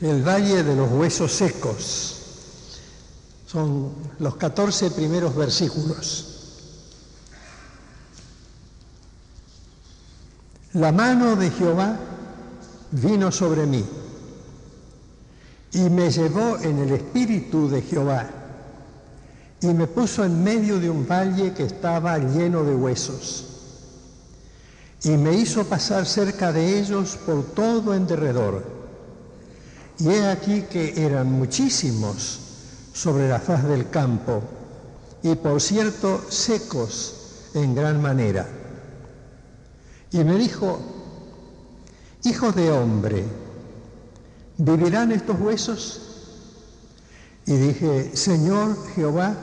El valle de los huesos secos. Son los 14 primeros versículos. La mano de Jehová vino sobre mí y me llevó en el espíritu de Jehová y me puso en medio de un valle que estaba lleno de huesos y me hizo pasar cerca de ellos por todo en derredor. Y he aquí que eran muchísimos sobre la faz del campo, y por cierto secos en gran manera. Y me dijo: Hijo de hombre, ¿vivirán estos huesos? Y dije: Señor Jehová,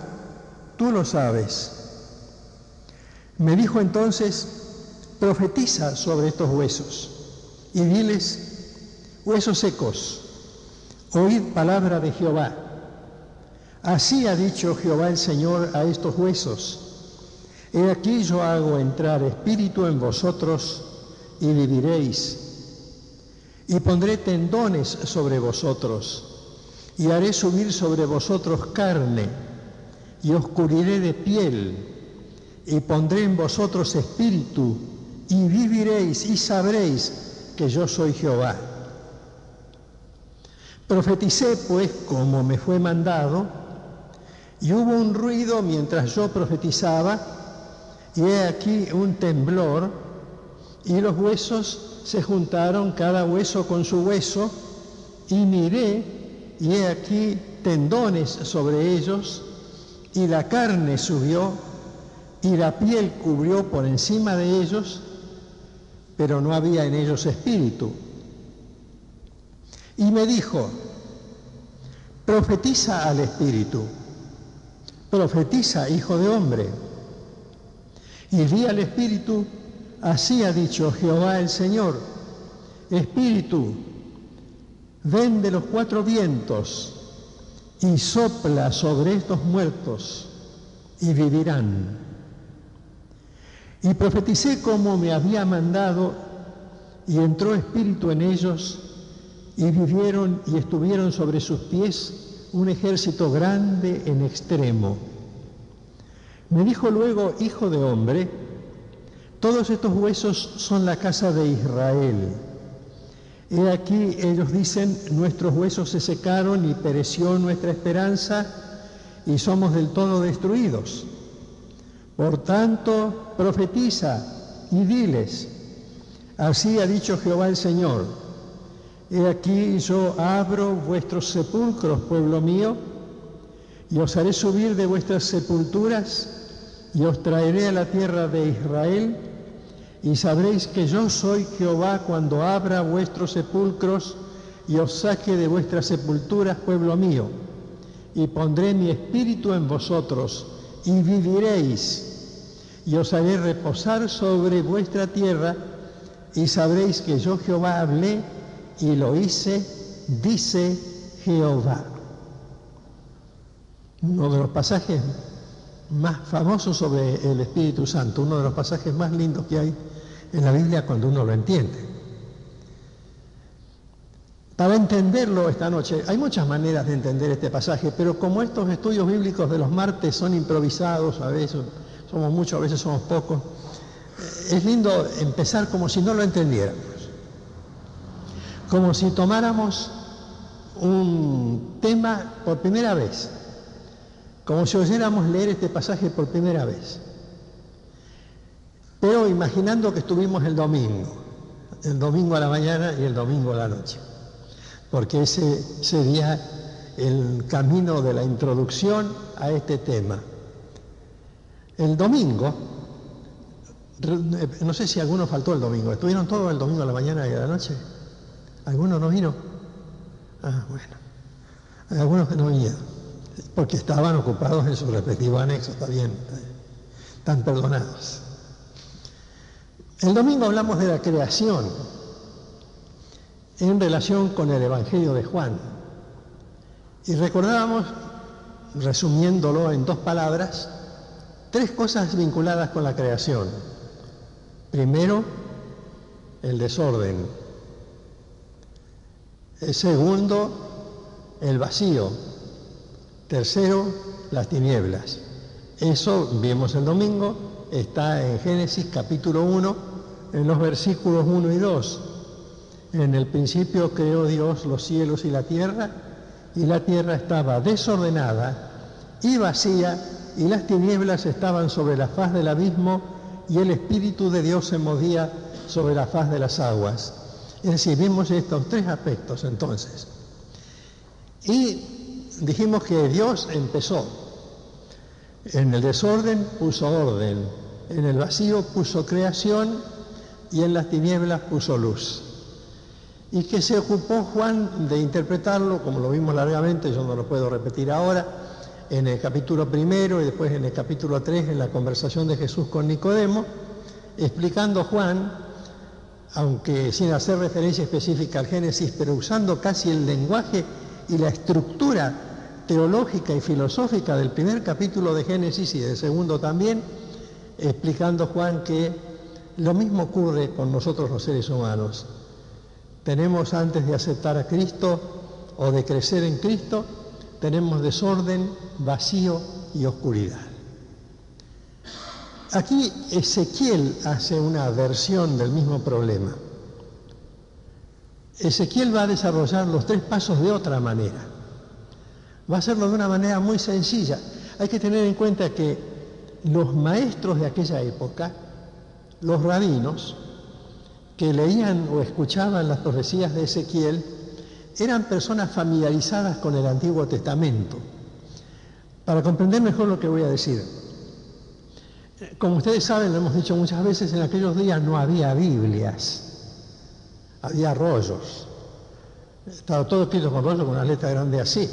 tú lo sabes. Me dijo entonces: profetiza sobre estos huesos y diles: huesos secos, oíd palabra de Jehová. Así ha dicho Jehová el Señor a estos huesos: he aquí yo hago entrar espíritu en vosotros y viviréis. Y pondré tendones sobre vosotros, y haré subir sobre vosotros carne, y os cubriré de piel, y pondré en vosotros espíritu, y viviréis, y sabréis que yo soy Jehová. Profeticé, pues, como me fue mandado, y hubo un ruido mientras yo profetizaba, y he aquí un temblor, y los huesos se juntaron, cada hueso con su hueso, y miré, y he aquí tendones sobre ellos, y la carne subió, y la piel cubrió por encima de ellos, pero no había en ellos espíritu. Y me dijo: profetiza al espíritu, profetiza, hijo de hombre. Y di al espíritu: así ha dicho Jehová el Señor: espíritu, ven de los cuatro vientos y sopla sobre estos muertos y vivirán. Y profeticé como me había mandado, y entró espíritu en ellos, y vivieron y estuvieron sobre sus pies un ejército grande en extremo. Me dijo luego: hijo de hombre, todos estos huesos son la casa de Israel. He aquí ellos dicen: nuestros huesos se secaron y pereció nuestra esperanza y somos del todo destruidos. Por tanto, profetiza y diles: así ha dicho Jehová el Señor: he aquí yo abro vuestros sepulcros, pueblo mío, y os haré subir de vuestras sepulturas y os traeré a la tierra de Israel, y sabréis que yo soy Jehová cuando abra vuestros sepulcros y os saque de vuestras sepulturas, pueblo mío, y pondré mi espíritu en vosotros y viviréis, y os haré reposar sobre vuestra tierra, y sabréis que yo Jehová hablé y lo hice, dice Jehová. Uno de los pasajes más famosos sobre el Espíritu Santo, uno de los pasajes más lindos que hay en la Biblia cuando uno lo entiende. Para entenderlo esta noche, hay muchas maneras de entender este pasaje, pero como estos estudios bíblicos de los martes son improvisados, a veces somos muchos, a veces somos pocos, es lindo empezar como si no lo entendiéramos. Como si tomáramos un tema por primera vez, como si oyéramos leer este pasaje por primera vez. Pero imaginando que estuvimos el domingo a la mañana y el domingo a la noche, porque ese sería el camino de la introducción a este tema. El domingo, no sé si alguno faltó el domingo, ¿estuvieron todos el domingo a la mañana y a la noche? ¿Alguno no vino? Ah, bueno, hay algunos que no vinieron, porque estaban ocupados en su respectivo anexo, está bien, están perdonados. El domingo hablamos de la creación en relación con el Evangelio de Juan. Y recordábamos, resumiéndolo en dos palabras, tres cosas vinculadas con la creación. Primero, el desorden. El segundo, el vacío. Tercero, las tinieblas. Eso vimos el domingo, está en Génesis capítulo 1, en los versículos 1 y 2. En el principio creó Dios los cielos y la tierra estaba desordenada y vacía, y las tinieblas estaban sobre la faz del abismo, y el Espíritu de Dios se movía sobre la faz de las aguas. Es decir, vimos estos tres aspectos entonces. Y Dijimos que Dios empezó. En el desorden puso orden, en el vacío puso creación y en las tinieblas puso luz. Y que se ocupó Juan de interpretarlo, como lo vimos largamente, yo no lo puedo repetir ahora, en el capítulo 1 y después en el capítulo 3, en la conversación de Jesús con Nicodemo, explicando Juan, aunque sin hacer referencia específica al Génesis, pero usando casi el lenguaje y la estructura teológica y filosófica del primer capítulo de Génesis y del segundo también, explicando Juan que lo mismo ocurre con nosotros los seres humanos. Tenemos, antes de aceptar a Cristo o de crecer en Cristo, tenemos desorden, vacío y oscuridad. Aquí Ezequiel hace una versión del mismo problema. Ezequiel va a desarrollar los 3 pasos de otra manera. Va a hacerlo de una manera muy sencilla. Hay que tener en cuenta que los maestros de aquella época, los rabinos, que leían o escuchaban las profecías de Ezequiel, eran personas familiarizadas con el Antiguo Testamento. Para comprender mejor lo que voy a decir, como ustedes saben, lo hemos dicho muchas veces, en aquellos días no había Biblias, había rollos. Estaba todo escrito con rollo, con una letra grande así.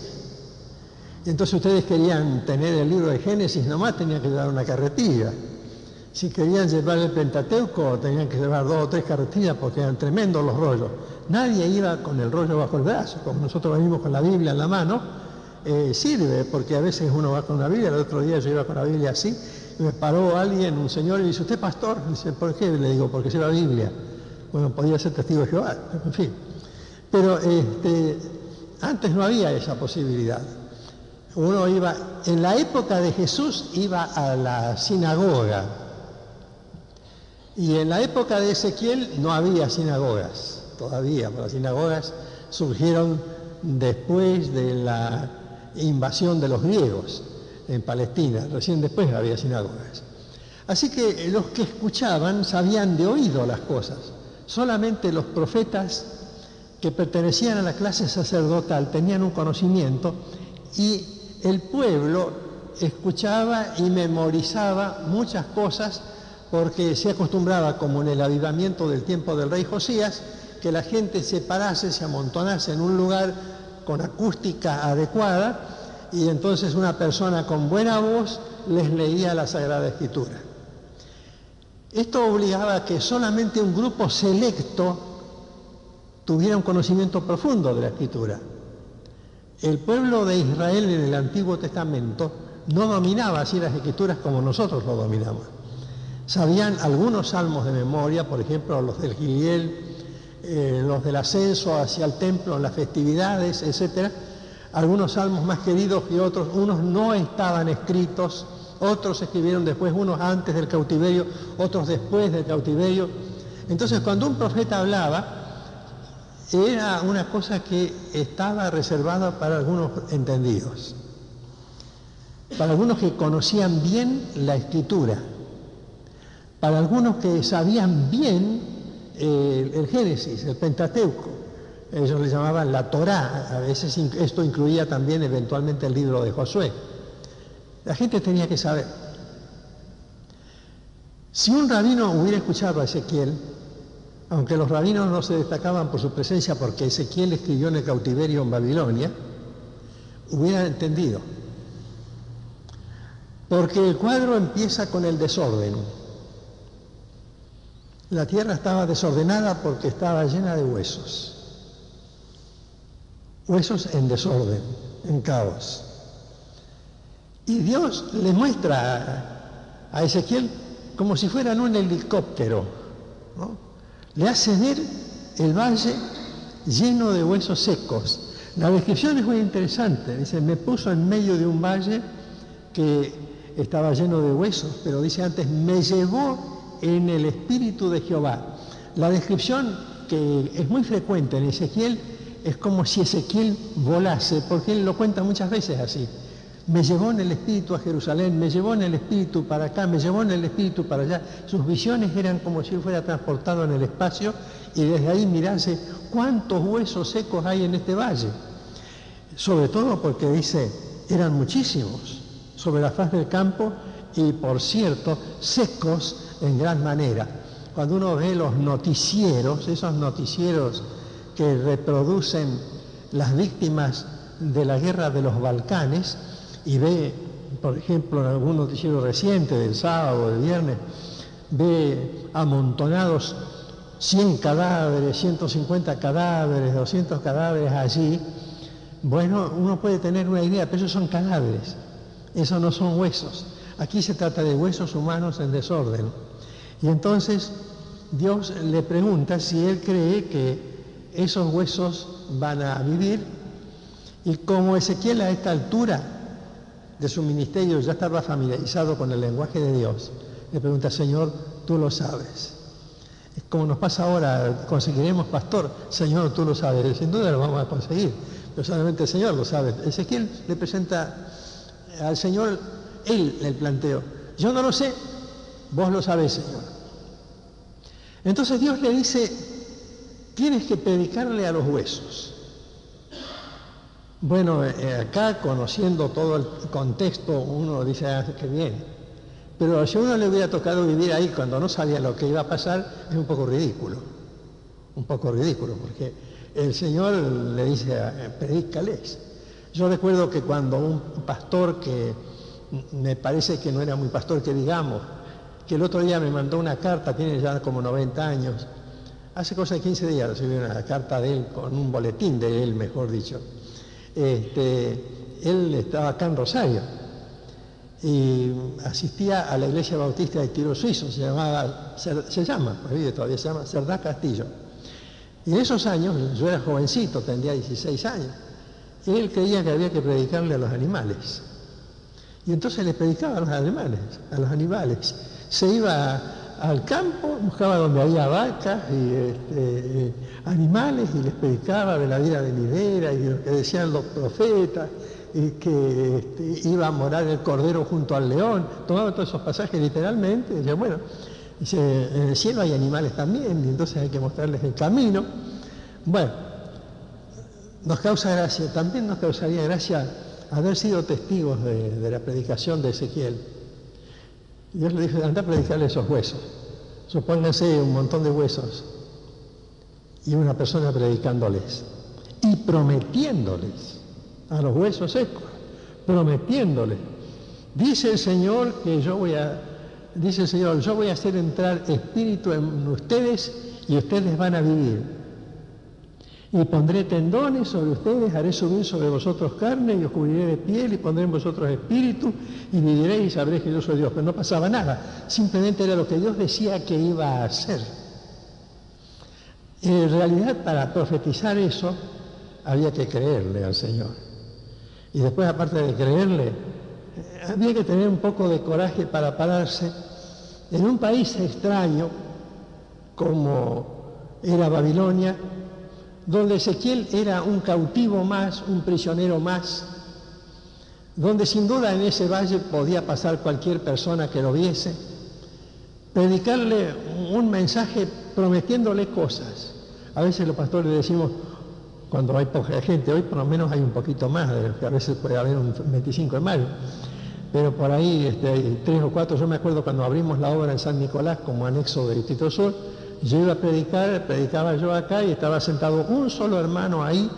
Y entonces ustedes querían tener el libro de Génesis, nomás tenían que llevar una carretilla. Si querían llevar el Pentateuco, tenían que llevar 2 o 3 carretillas porque eran tremendos los rollos. Nadie iba con el rollo bajo el brazo, como nosotros venimos con la Biblia en la mano. Sirve, porque a veces uno va con la Biblia, el otro día yo iba con la Biblia así, y me paró alguien, un señor, y me dice, ¿usted pastor? Dice, ¿por qué? Le digo, porque lleva Biblia. Bueno, podía ser testigo de Jehová, en fin. Pero antes no había esa posibilidad. Uno iba, en la época de Jesús, iba a la sinagoga. Y en la época de Ezequiel no había sinagogas, todavía, porque las sinagogas surgieron después de la invasión de los griegos en Palestina, recién después había sinagogas. Así que los que escuchaban sabían de oído las cosas. Solamente los profetas que pertenecían a la clase sacerdotal tenían un conocimiento y el pueblo escuchaba y memorizaba muchas cosas porque se acostumbraba, como en el avivamiento del tiempo del rey Josías, que la gente se parase, se amontonase en un lugar con acústica adecuada y entonces una persona con buena voz les leía la Sagrada Escritura. Esto obligaba a que solamente un grupo selecto tuviera un conocimiento profundo de la Escritura. El pueblo de Israel en el Antiguo Testamento no dominaba así las Escrituras como nosotros lo dominamos. Sabían algunos salmos de memoria, por ejemplo, los del Giliel, los del ascenso hacia el templo, las festividades, etc. Algunos salmos más queridos que otros, unos no estaban escritos, otros se escribieron después, unos antes del cautiverio, otros después del cautiverio. Entonces, cuando un profeta hablaba, era una cosa que estaba reservada para algunos entendidos, para algunos que conocían bien la Escritura, para algunos que sabían bien el Génesis, el Pentateuco. Ellos le llamaban la Torá. A veces esto incluía también eventualmente el libro de Josué. La gente tenía que saber. Si un rabino hubiera escuchado a Ezequiel, aunque los rabinos no se destacaban por su presencia porque Ezequiel escribió en el cautiverio en Babilonia, hubiera entendido. Porque el cuadro empieza con el desorden. La tierra estaba desordenada porque estaba llena de huesos. Huesos en desorden, en caos. Y Dios le muestra a Ezequiel como si fuera en un helicóptero, ¿no? Le hace ver el valle lleno de huesos secos. La descripción es muy interesante. Dice, me puso en medio de un valle que estaba lleno de huesos, pero dice antes, me llevó en el espíritu de Jehová. La descripción, que es muy frecuente en Ezequiel, es como si Ezequiel volase, porque él lo cuenta muchas veces así. Me llevó en el espíritu a Jerusalén, me llevó en el espíritu para acá, me llevó en el espíritu para allá. Sus visiones eran como si él fuera transportado en el espacio y desde ahí mirarse cuántos huesos secos hay en este valle. sobre todo porque dice, eran muchísimos sobre la faz del campo y, por cierto, secos en gran manera. Cuando uno ve los noticieros, esos noticieros que reproducen las víctimas de la guerra de los Balcanes, y ve, por ejemplo, en algún noticiero reciente del sábado o del viernes, ve amontonados 100 cadáveres, 150 cadáveres, 200 cadáveres allí. Bueno, uno puede tener una idea, pero esos son cadáveres, esos no son huesos. Aquí se trata de huesos humanos en desorden. Y entonces Dios le pregunta si él cree que esos huesos van a vivir, y como Ezequiel a esta altura de su ministerio ya estaba familiarizado con el lenguaje de Dios, le pregunta, Señor, tú lo sabes. Es como nos pasa ahora, conseguiremos pastor, Señor, tú lo sabes, sin duda lo vamos a conseguir, pero solamente el Señor lo sabe. Ezequiel le presenta al Señor, él el planteo, yo no lo sé, vos lo sabés, Señor. Entonces Dios le dice, tienes que predicarle a los huesos. Bueno, acá conociendo todo el contexto, uno dice, qué bien. Pero si a uno le hubiera tocado vivir ahí cuando no sabía lo que iba a pasar, es un poco ridículo, porque el Señor le dice, predícales. Yo recuerdo que cuando un pastor que me parece que no era muy pastor, que digamos, que el otro día me mandó una carta, tiene ya como 90 años, hace cosa de 15 días recibí una carta de él, con un boletín de él, mejor dicho. Él estaba acá en Rosario y asistía a la iglesia bautista de Tiro Suizo, se llama, todavía se llama Cerdá Castillo. Y en esos años, yo era jovencito, tendría 16 años, y él creía que había que predicarle a los animales. Y entonces les predicaba a los animales. Se iba al campo, buscaba donde había vacas y animales, y les predicaba de la vida venidera y de lo que decían los profetas, y que iba a morar el cordero junto al león. Tomaba todos esos pasajes literalmente, y decía, bueno, dice, en el cielo hay animales también, y entonces hay que mostrarles el camino. Bueno, nos causa gracia, también nos causaría gracia haber sido testigos de la predicación de Ezequiel. Dios le dijo, anda a predicarle esos huesos. Supónganse un montón de huesos y una persona predicándoles y prometiéndoles a los huesos secos, prometiéndoles. Dice el Señor que yo voy a hacer entrar espíritu en ustedes y ustedes van a vivir. Y pondré tendones sobre ustedes, haré subir sobre vosotros carne y os cubriré de piel y pondré en vosotros espíritu y viviréis y sabréis que yo soy Dios. Pero no pasaba nada, simplemente era lo que Dios decía que iba a hacer. En realidad, para profetizar eso, había que creerle al Señor. Y después, aparte de creerle, había que tener un poco de coraje para pararse en un país extraño como era Babilonia, donde Ezequiel era un cautivo más, un prisionero más, donde sin duda en ese valle podía pasar cualquier persona que lo viese, predicarle un mensaje prometiéndole cosas. A veces los pastores decimos, cuando hay poca gente, hoy por lo menos hay un poquito más, de lo que a veces puede haber un 25 de mayo, pero por ahí hay 3 o 4, yo me acuerdo cuando abrimos la obra en San Nicolás como anexo de Distrito Sur, yo iba a predicaba yo acá y estaba sentado un solo hermano ahí,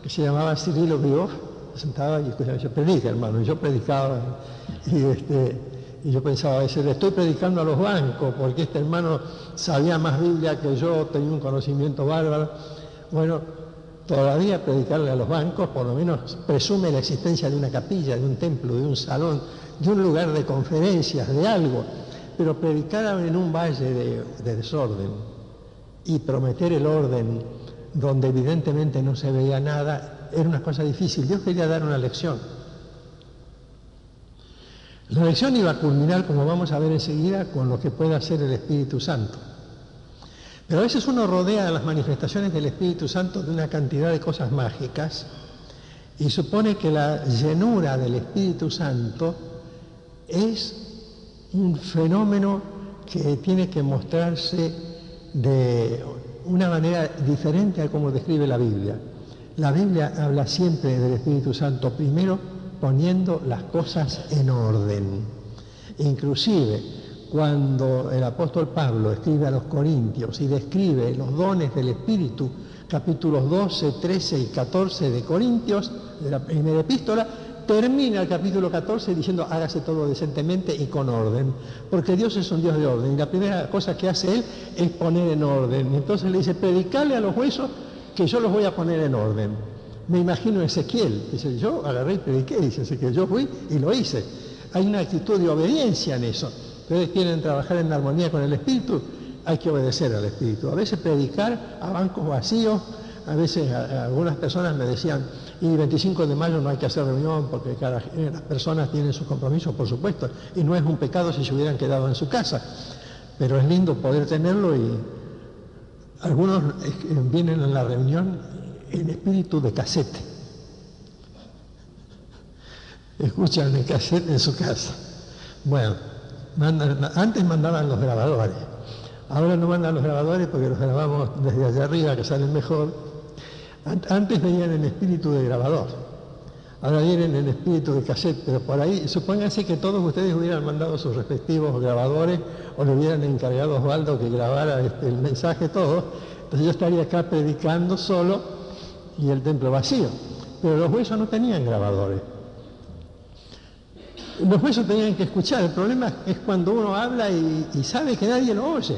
que se llamaba Cirilo Biov, sentaba y escuchaba, yo predica hermano, y yo predicaba, y yo pensaba a veces, le estoy predicando a los bancos, porque este hermano sabía más Biblia que yo, tenía un conocimiento bárbaro. Bueno, todavía predicarle a los bancos, por lo menos presume la existencia de una capilla, de un templo, de un salón, de un lugar de conferencias, de algo. Pero predicar en un valle de desorden y prometer el orden donde evidentemente no se veía nada, era una cosa difícil. Dios quería dar una lección. La lección iba a culminar, como vamos a ver enseguida, con lo que puede hacer el Espíritu Santo. Pero a veces uno rodea las manifestaciones del Espíritu Santo de una cantidad de cosas mágicas y supone que la llenura del Espíritu Santo es un fenómeno que tiene que mostrarse de una manera diferente a como describe la Biblia. La Biblia habla siempre del Espíritu Santo, primero poniendo las cosas en orden. Inclusive, cuando el apóstol Pablo escribe a los Corintios y describe los dones del Espíritu, capítulos 12, 13 y 14 de Corintios, de la primera epístola, termina el capítulo 14 diciendo hágase todo decentemente y con orden, porque Dios es un Dios de orden, y la primera cosa que hace Él es poner en orden. Entonces le dice, predicarle a los huesos que yo los voy a poner en orden. Me imagino Ezequiel, dice, yo agarré y prediqué, dice Ezequiel, yo fui y lo hice. Hay una actitud de obediencia en eso. Ustedes quieren trabajar en armonía con el Espíritu, hay que obedecer al Espíritu. A veces predicar a bancos vacíos, a veces algunas personas me decían, y el 25 de mayo no hay que hacer reunión porque las personas tienen sus compromisos, por supuesto, y no es un pecado si se hubieran quedado en su casa, pero es lindo poder tenerlo y algunos vienen a la reunión en espíritu de casete. Escuchan el cassette en su casa. Bueno, antes mandaban los grabadores. Ahora no mandan los grabadores porque los grabamos desde allá arriba, que salen mejor. Antes venían en espíritu de grabador. Ahora vienen en espíritu de cassette, pero por ahí, supónganse que todos ustedes hubieran mandado sus respectivos grabadores o le hubieran encargado a Osvaldo que grabara el mensaje todo. Entonces yo estaría acá predicando solo y el templo vacío. Pero los huesos no tenían grabadores. Los huesos tenían que escuchar. El problema es cuando uno habla y sabe que nadie lo oye.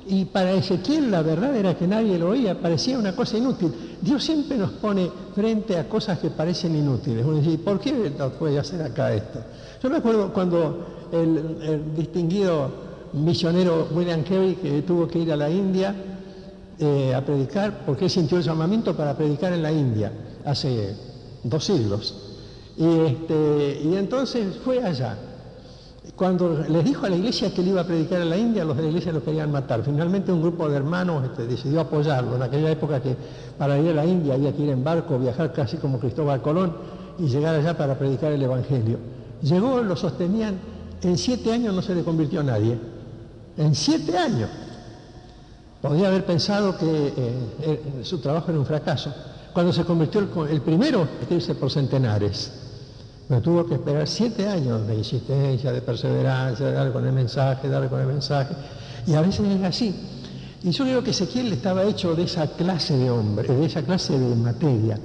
Y para Ezequiel la verdad era que nadie lo oía, parecía una cosa inútil. Dios siempre nos pone frente a cosas que parecen inútiles. Uno dice, ¿por qué no puede hacer acá esto? Yo me acuerdo cuando el distinguido misionero William Carey, que tuvo que ir a la India a predicar, porque él sintió el llamamiento para predicar en la India, hace 2 siglos. Y entonces fue allá. Cuando les dijo a la iglesia que él iba a predicar en la India, los de la iglesia lo querían matar. Finalmente un grupo de hermanos decidió apoyarlo. En aquella época que para ir a la India había que ir en barco, viajar casi como Cristóbal Colón y llegar allá para predicar el Evangelio. Llegó, lo sostenían, en 7 años no se le convirtió a nadie. En 7 años. Podría haber pensado que su trabajo era un fracaso. Cuando se convirtió el primero, irse por centenares. Pero tuvo que esperar 7 años de insistencia, de perseverancia, de darle con el mensaje, y a veces es así. Y yo creo que Ezequiel estaba hecho de esa clase de hombre, de esa clase de materia,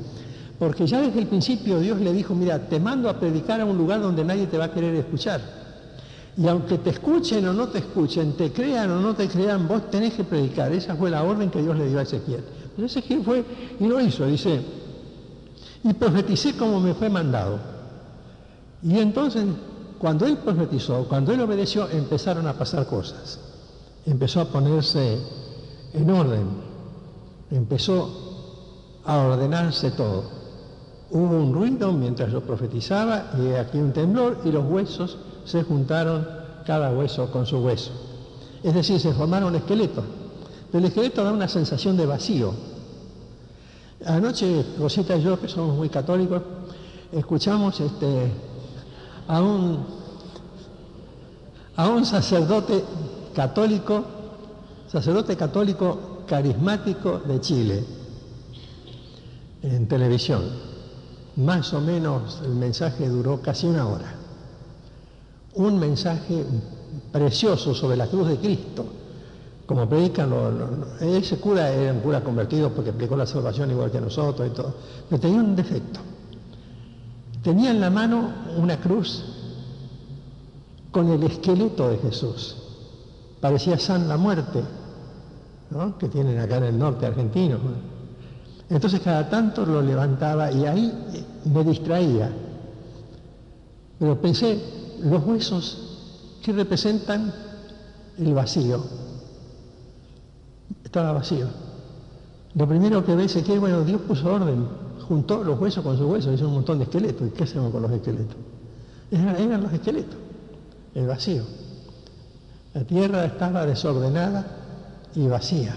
porque ya desde el principio Dios le dijo, mira, te mando a predicar a un lugar donde nadie te va a querer escuchar. Y aunque te escuchen o no te escuchen, te crean o no te crean, vos tenés que predicar. Esa fue la orden que Dios le dio a Ezequiel. Pero Ezequiel fue y lo hizo, dice, y profeticé como me fue mandado. Y entonces, cuando él profetizó, cuando él obedeció, empezaron a pasar cosas. Empezó a ponerse en orden. Empezó a ordenarse todo. Hubo un ruido mientras yo profetizaba y aquí un temblor y los huesos se juntaron, cada hueso con su hueso. Es decir, se formaron esqueletos. Pero el esqueleto da una sensación de vacío. Anoche, Rosita y yo, que somos muy católicos, escuchamos a un sacerdote católico carismático de Chile, en televisión. Más o menos el mensaje duró casi 1 hora. Un mensaje precioso sobre la cruz de Cristo. Como predican, ese cura era un cura convertido porque aplicó la salvación igual que nosotros y todo, pero tenía un defecto. Tenía en la mano una cruz con el esqueleto de Jesús. Parecía San la Muerte, ¿no? Que tienen acá en el norte argentino. Entonces cada tanto lo levantaba y ahí me distraía. Pero pensé, los huesos que representan el vacío. Estaba vacío. Lo primero que ves es que, bueno, Dios puso orden. Juntó los huesos con sus huesos, hizo un montón de esqueletos. ¿Y qué hacemos con los esqueletos? Eran los esqueletos, el vacío. La tierra estaba desordenada y vacía.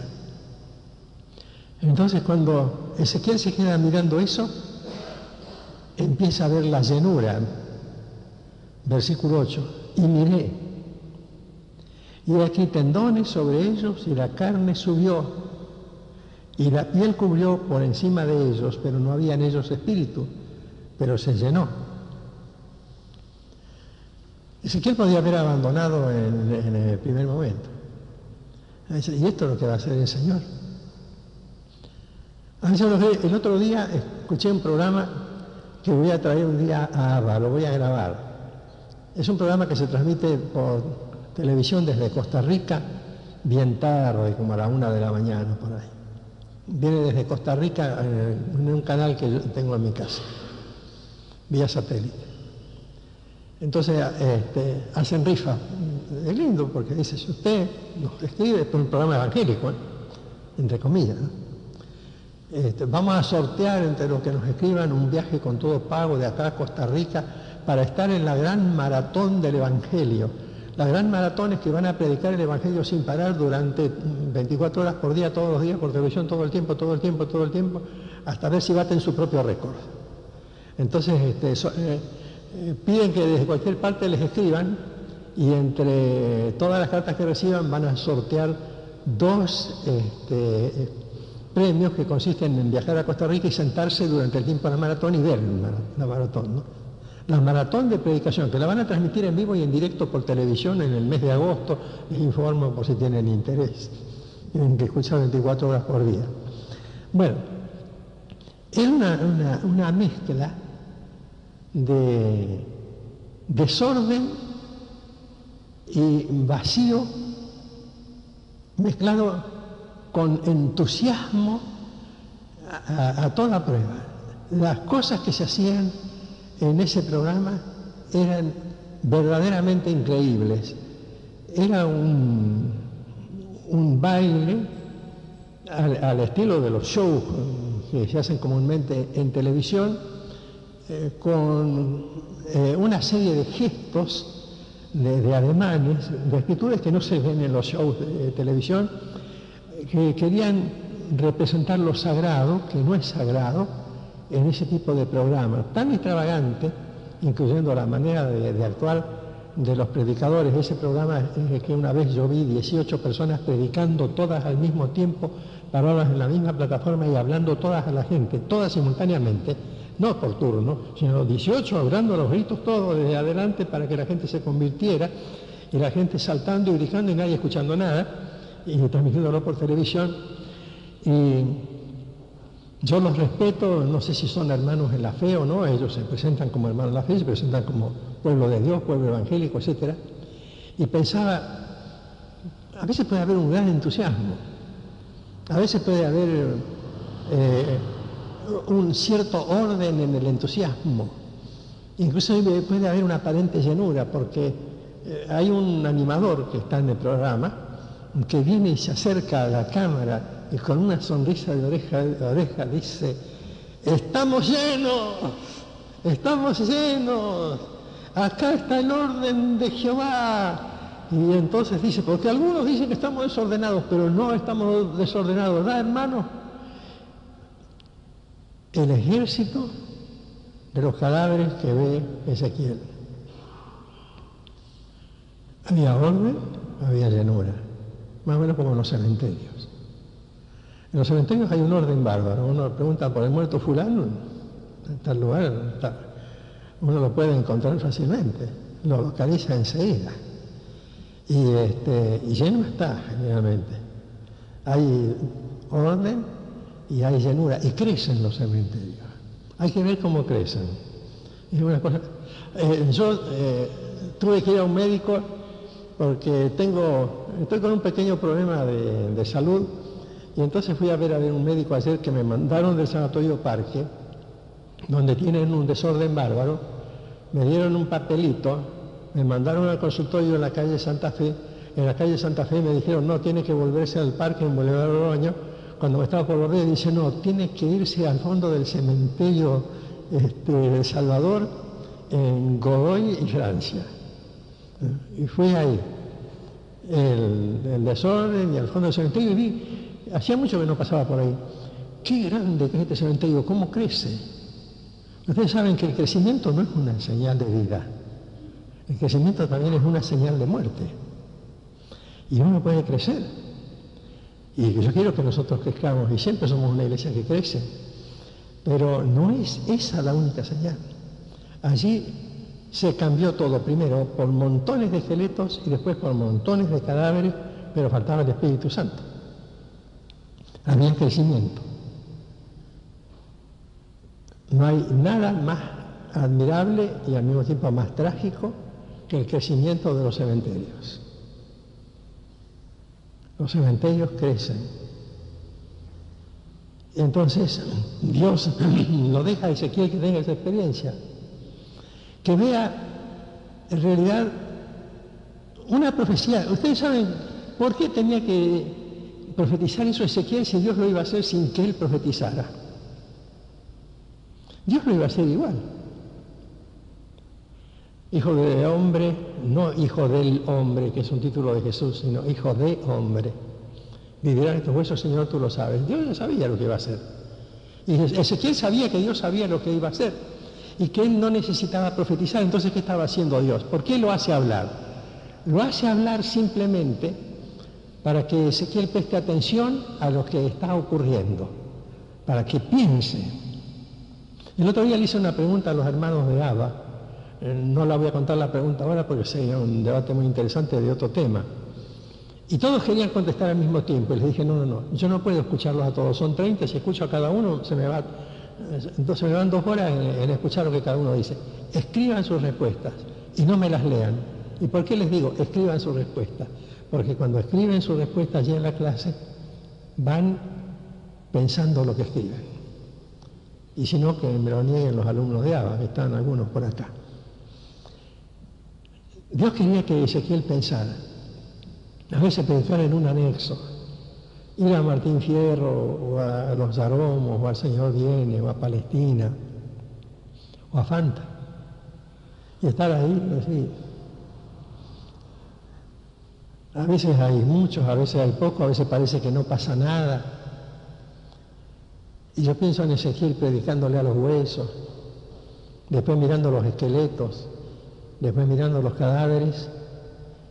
Entonces cuando Ezequiel se queda mirando eso, empieza a ver la llenura. Versículo 8. Y miré, y aquí tendones sobre ellos y la carne subió. Y la piel cubrió por encima de ellos, pero no había en ellos espíritu, pero se llenó. Ezequiel podía haber abandonado en el primer momento. Y esto es lo que va a hacer el Señor. El otro día escuché un programa que voy a traer un día a ABBA, lo voy a grabar. Es un programa que se transmite por televisión desde Costa Rica, bien tarde, como a la 1 de la mañana, por ahí. Viene desde Costa Rica en un canal que yo tengo en mi casa, vía satélite. Entonces hacen rifa. Es lindo porque dice, si usted nos escribe, es un programa evangélico, entre comillas, ¿no? Vamos a sortear entre los que nos escriban un viaje con todo pago de acá a Costa Rica para estar en la gran maratón del Evangelio. La gran maratón es que van a predicar el Evangelio sin parar durante 24 horas por día, todos los días, por televisión, todo el tiempo, hasta ver si baten su propio récord. Entonces, piden que desde cualquier parte les escriban y entre todas las cartas que reciban van a sortear 2 premios que consisten en viajar a Costa Rica y sentarse durante el tiempo de la maratón y ver la maratón, ¿no? La maratón de predicación, que la van a transmitir en vivo y en directo por televisión en el mes de agosto. Les informo por si tienen interés. Tienen que escuchar 24 horas por día. Bueno, es una mezcla de desorden y vacío mezclado con entusiasmo a toda prueba. Las cosas que se hacían en ese programa eran verdaderamente increíbles. Era un baile al estilo de los shows que se hacen comúnmente en televisión, con una serie de gestos, de ademanes, de actitudes que no se ven en los shows de televisión, que querían representar lo sagrado, que no es sagrado, en ese tipo de programa tan extravagante, incluyendo la manera de actuar de los predicadores. Ese programa que una vez yo vi 18 personas predicando todas al mismo tiempo, paradas en la misma plataforma y hablando todas a la gente, todas simultáneamente, no por turno, sino 18 hablando a los gritos todos desde adelante para que la gente se convirtiera, y la gente saltando y gritando y nadie escuchando nada, y transmitiéndolo por televisión. Y yo los respeto, no sé si son hermanos en la fe o no, ellos se presentan como hermanos en la fe, se presentan como pueblo de Dios, pueblo evangélico, etc. Y pensaba, a veces puede haber un gran entusiasmo, a veces puede haber un cierto orden en el entusiasmo, incluso puede haber una aparente llenura, porque hay un animador que está en el programa, que viene y se acerca a la cámara y con una sonrisa de oreja a oreja dice, estamos llenos, acá está el orden de Jehová. Y entonces dice, porque algunos dicen que estamos desordenados, pero no estamos desordenados, ¿verdad, hermano? El ejército de los cadáveres que ve Ezequiel. Había orden, había llenura. Más o menos como en los cementerios. En los cementerios hay un orden bárbaro. Uno pregunta por el muerto fulano, en tal lugar, uno lo puede encontrar fácilmente, lo localiza enseguida. Y lleno está, generalmente. Hay orden y hay llenura, y crecen los cementerios. Hay que ver cómo crecen. Es una cosa. Yo tuve que ir a un médico porque estoy con un pequeño problema de salud, y entonces fui a ver un médico ayer que me mandaron del Sanatorio Parque, donde tienen un desorden bárbaro. Me dieron un papelito, me mandaron al consultorio en la calle Santa Fe. En la calle Santa Fe me dijeron, no, tiene que volverse al parque en Boulevard Oroño. Cuando me estaba por volver, dice, no, tiene que irse al fondo del cementerio de El Salvador, en Godoy y Francia. Y fui ahí, el desorden y al fondo del cementerio, y vi, hacía mucho que no pasaba por ahí. Qué grande que es este cementerio, cómo crece. Ustedes saben que el crecimiento no es una señal de vida, el crecimiento también es una señal de muerte. Y uno puede crecer, Y yo quiero que nosotros crezcamos, y siempre somos una iglesia que crece, pero no es esa la única señal. Allí se cambió todo, primero por montones de esqueletos y después por montones de cadáveres, pero faltaba el Espíritu Santo. Había crecimiento. No hay nada más admirable y al mismo tiempo más trágico que el crecimiento de los cementerios. Los cementerios crecen. Entonces Dios lo deja a Ezequiel que tenga esa experiencia, que vea en realidad una profecía. Ustedes saben por qué tenía que profetizar eso Ezequiel si Dios lo iba a hacer sin que él profetizara. Dios lo iba a hacer igual. Hijo de hombre, no hijo del hombre, que es un título de Jesús, sino hijo de hombre. Vivirán estos huesos, Señor, tú lo sabes. Dios ya sabía lo que iba a hacer. Y Ezequiel sabía que Dios sabía lo que iba a hacer y que él no necesitaba profetizar. Entonces, ¿qué estaba haciendo Dios? ¿Por qué lo hace hablar? Lo hace hablar simplemente para que Ezequiel preste atención a lo que está ocurriendo, para que piense. El otro día le hice una pregunta a los hermanos de Abba. No la voy a contar la pregunta ahora porque sería un debate muy interesante de otro tema. Y todos querían contestar al mismo tiempo. Y les dije, no, yo no puedo escucharlos a todos. Son 30, si escucho a cada uno, se me van 2 horas en escuchar lo que cada uno dice. Escriban sus respuestas y no me las lean. ¿Y por qué les digo, escriban sus respuestas? Porque cuando escriben sus respuestas ya en la clase, van pensando lo que escriben. Y si no, que me lo nieguen los alumnos de Abba, que están algunos por acá. Dios quería que Ezequiel pensara. A veces pensar en un anexo, ir a Martín Fierro, o a los Aromos, o al Señor Viene, o a Palestina, o a Fanta, y estar ahí, así. A veces hay muchos, a veces hay pocos, a veces parece que no pasa nada. Y yo pienso en Ezequiel predicándole a los huesos, después mirando los esqueletos, después mirando los cadáveres.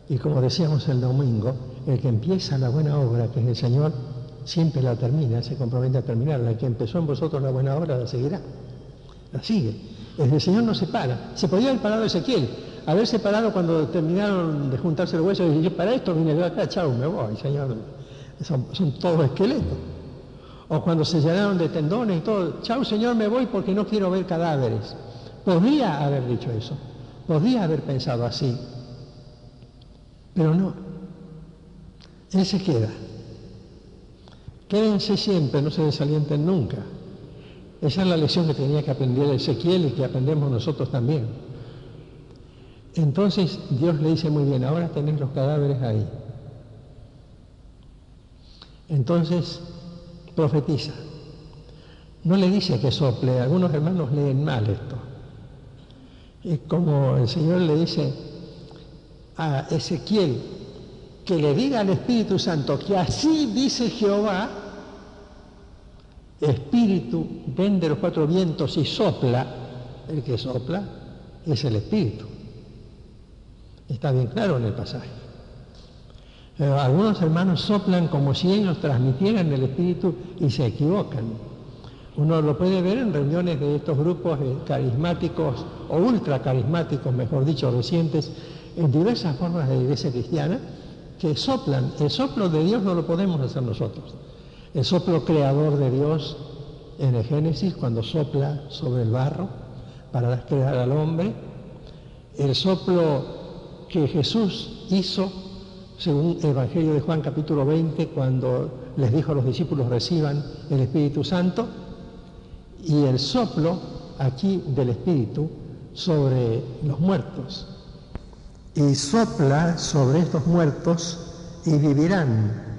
Y como decíamos el domingo, el que empieza la buena obra, que es el Señor, siempre la termina, se compromete a terminarla. El que empezó en vosotros la buena obra la seguirá, la sigue. El Señor no se para. Se podía haber parado Ezequiel, haberse parado cuando terminaron de juntarse los huesos, y yo para esto vine yo acá, chao, me voy, Señor. Son todos esqueletos. O cuando se llenaron de tendones y todo, chao, Señor, me voy porque no quiero ver cadáveres. Podría haber dicho eso, podría haber pensado así. Pero no, él se queda. Quédense siempre, no se desalienten nunca. Esa es la lección que tenía que aprender Ezequiel y que aprendemos nosotros también. Entonces Dios le dice muy bien, ahora tenés los cadáveres ahí. Entonces profetiza. No le dice que sople, algunos hermanos leen mal esto. Es como el Señor le dice a Ezequiel que le diga al Espíritu Santo que así dice Jehová, Espíritu, ven de los 4 vientos y sopla. El que sopla es el Espíritu. Está bien claro en el pasaje. Pero algunos hermanos soplan como si ellos transmitieran el Espíritu y se equivocan. Uno lo puede ver en reuniones de estos grupos carismáticos o ultracarismáticos, mejor dicho, recientes, en diversas formas de iglesia cristiana, que soplan. El soplo de Dios no lo podemos hacer nosotros. El soplo creador de Dios en el Génesis, cuando sopla sobre el barro para crear al hombre. El soplo que Jesús hizo, según el Evangelio de Juan capítulo 20, cuando les dijo a los discípulos reciban el Espíritu Santo. Y el soplo aquí del Espíritu sobre los muertos. Y sopla sobre estos muertos y vivirán.